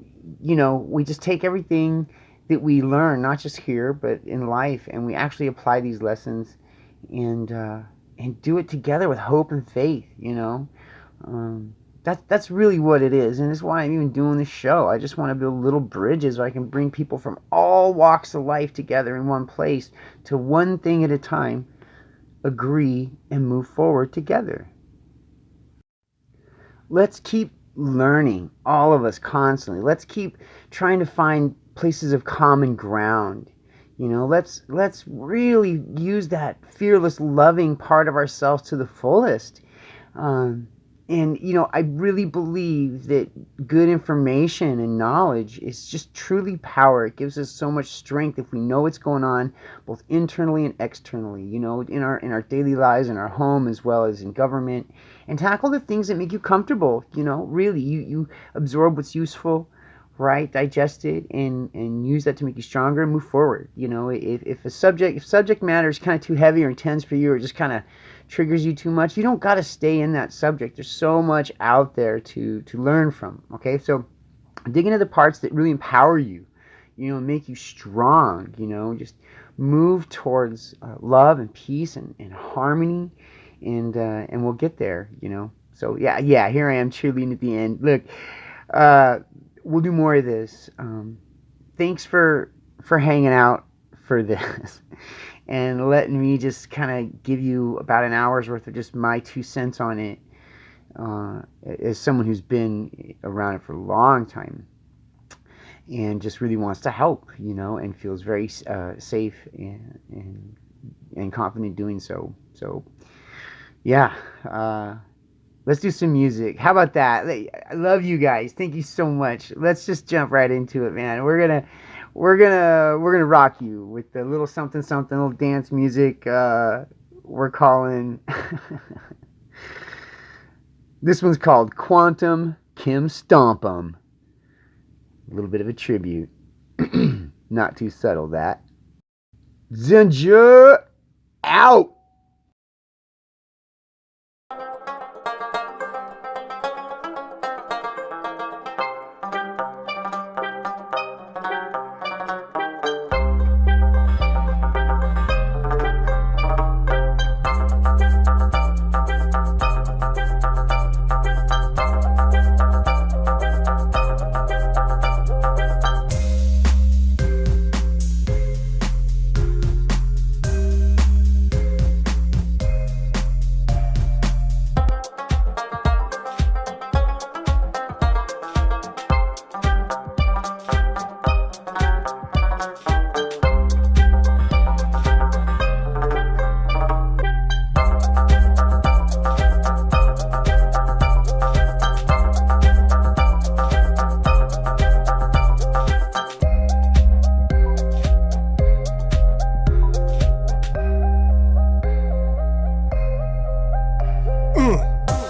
you know, we just take everything that we learn, not just here, but in life, and we actually apply these lessons and do it together with hope and faith, you know. That's really what it is, and it's why I'm even doing this show. I just want to build little bridges where I can bring people from all walks of life together in one place to one thing at a time, agree, and move forward together. Let's keep learning, all of us, constantly. Let's keep trying to find places of common ground. You know, let's really use that fearless, loving part of ourselves to the fullest. And, you know, I really believe that good information and knowledge is just truly power. It gives us so much strength if we know what's going on, both internally and externally, you know, in our daily lives, in our home, as well as in government, and tackle the things that make you comfortable. You know, really, you absorb what's useful, right? Digest it and use that to make you stronger and move forward. You know, if subject matter is kind of too heavy or intense for you, or just kind of triggers you too much, you don't got to stay in that subject. There's so much out there to learn from. Okay, so dig into the parts that really empower you, you know, make you strong. You know, just move towards love and peace and harmony, and we'll get there. You know, So yeah, here I am cheerleading at the end. Look, we'll do more of this. Thanks for hanging out for this and letting me just kind of give you about an hour's worth of just my 2 cents on it. As someone who's been around it for a long time and just really wants to help, and feels very safe and confident doing so. So yeah, let's do some music. How about that? I love you guys. Thank you so much. Let's just jump right into it, man. We're gonna rock you with a little something, little dance music. We're calling this one's called Quantum Kimstomp'em. A little bit of a tribute. Not too subtle, that. Ginger out.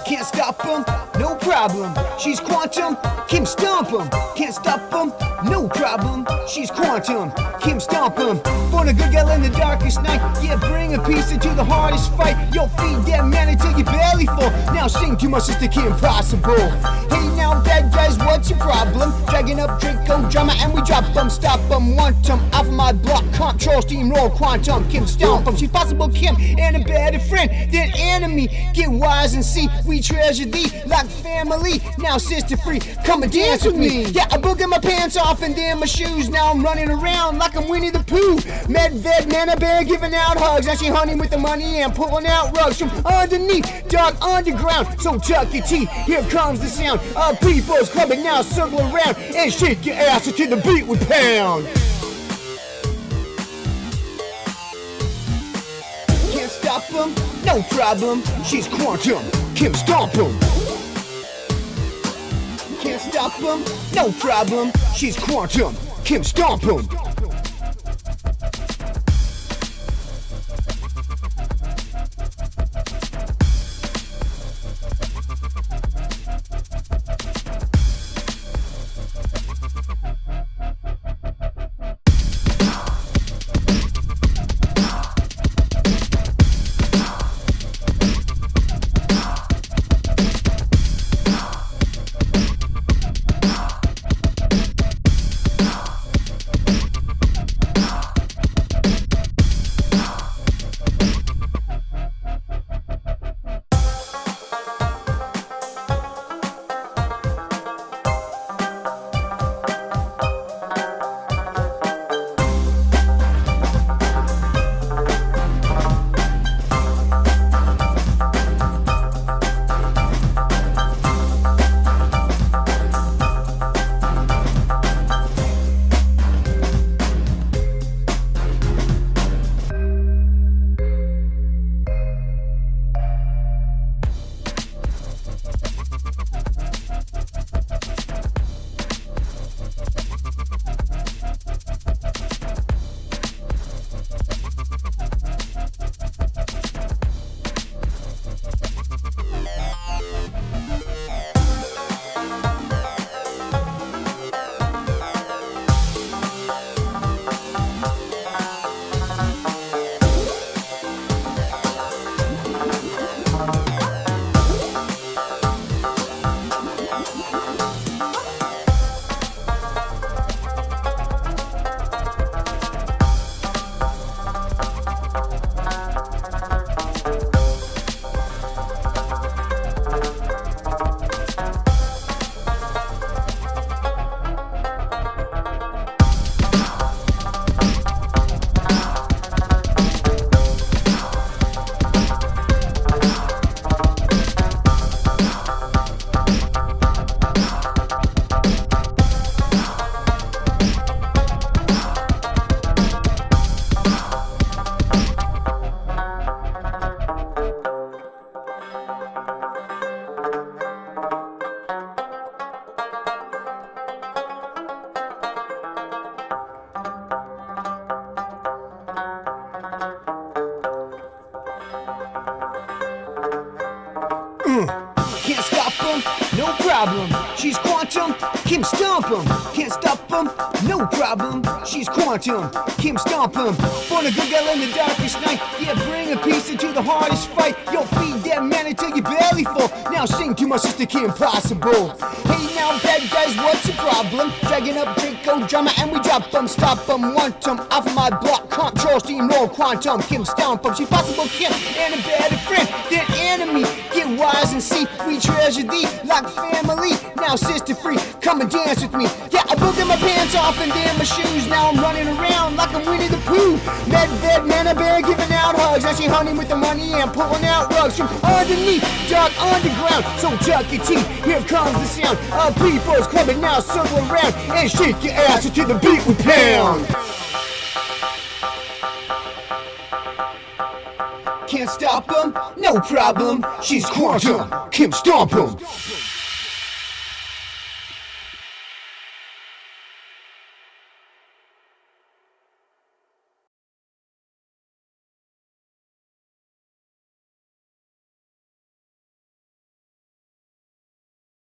Can't stop 'em, no problem. She's quantum, Kimstomp'em. Can't stop 'em, no problem. She's quantum, Kimstomp'em. For the good girl in the darkest night, yeah, bring a piece into the hardest fight. Yo, feed that man until your belly full. Now sing to my sister Kim Possible. Hey now, bad guys, what's your problem? Dragging up Draco drama and we drop 'em, stop 'em, want 'em. Off my block, control, steamroll, quantum, Kimstomp'em. She's possible Kim and a better friend than enemy. Get wise and see, we treasure thee like family. Now sister free, come and dance with me. Yeah, I boogered my pants off and then my shoes. Now I'm running around like I'm Winnie the Pooh. Med Nana Bear giving out hugs. Now she hunting with the money and pulling out rugs from underneath, dark underground. So tuck your teeth, here comes the sound of people's clubbing. Now circle around and shake your ass until the beat would pound. Can't stop 'em, no problem. She's quantum, Kimstomp'em. Can't stop 'em, no problem. She's quantum, Kimstomp'em. problem. She's quantum, Kimstomp'em. Can't stop 'em, no problem. She's quantum, Kimstomp'em. Born a good girl in the darkest night. Yeah, bring a piece into the hardest fight. Yo, feed that man until your belly full. Now sing to my sister Kim Possible. Hey now, bad guys, what's your problem? Dragging up Draco drama and we drop 'em, stop 'em, want 'em. Off my block, control, steamroll, quantum, Kimstomp'em. She's possible, Kim, and a better friend than enemy. Get wise and see, we treasure thee like family. Now sister free, come and dance with me. Yeah, I pulled my pants off and then my shoes. Now I'm running around like I'm Winnie the Pooh. Med man, a bear giving out hugs. Now she hunting with the money and pulling out rugs from underneath, dark underground. So tuck your teeth, here comes the sound of people's clubbing. Now circle around and shake your ass until the beat we pound. Can't stop 'em, no problem. She's quantum, Kimstomp'em.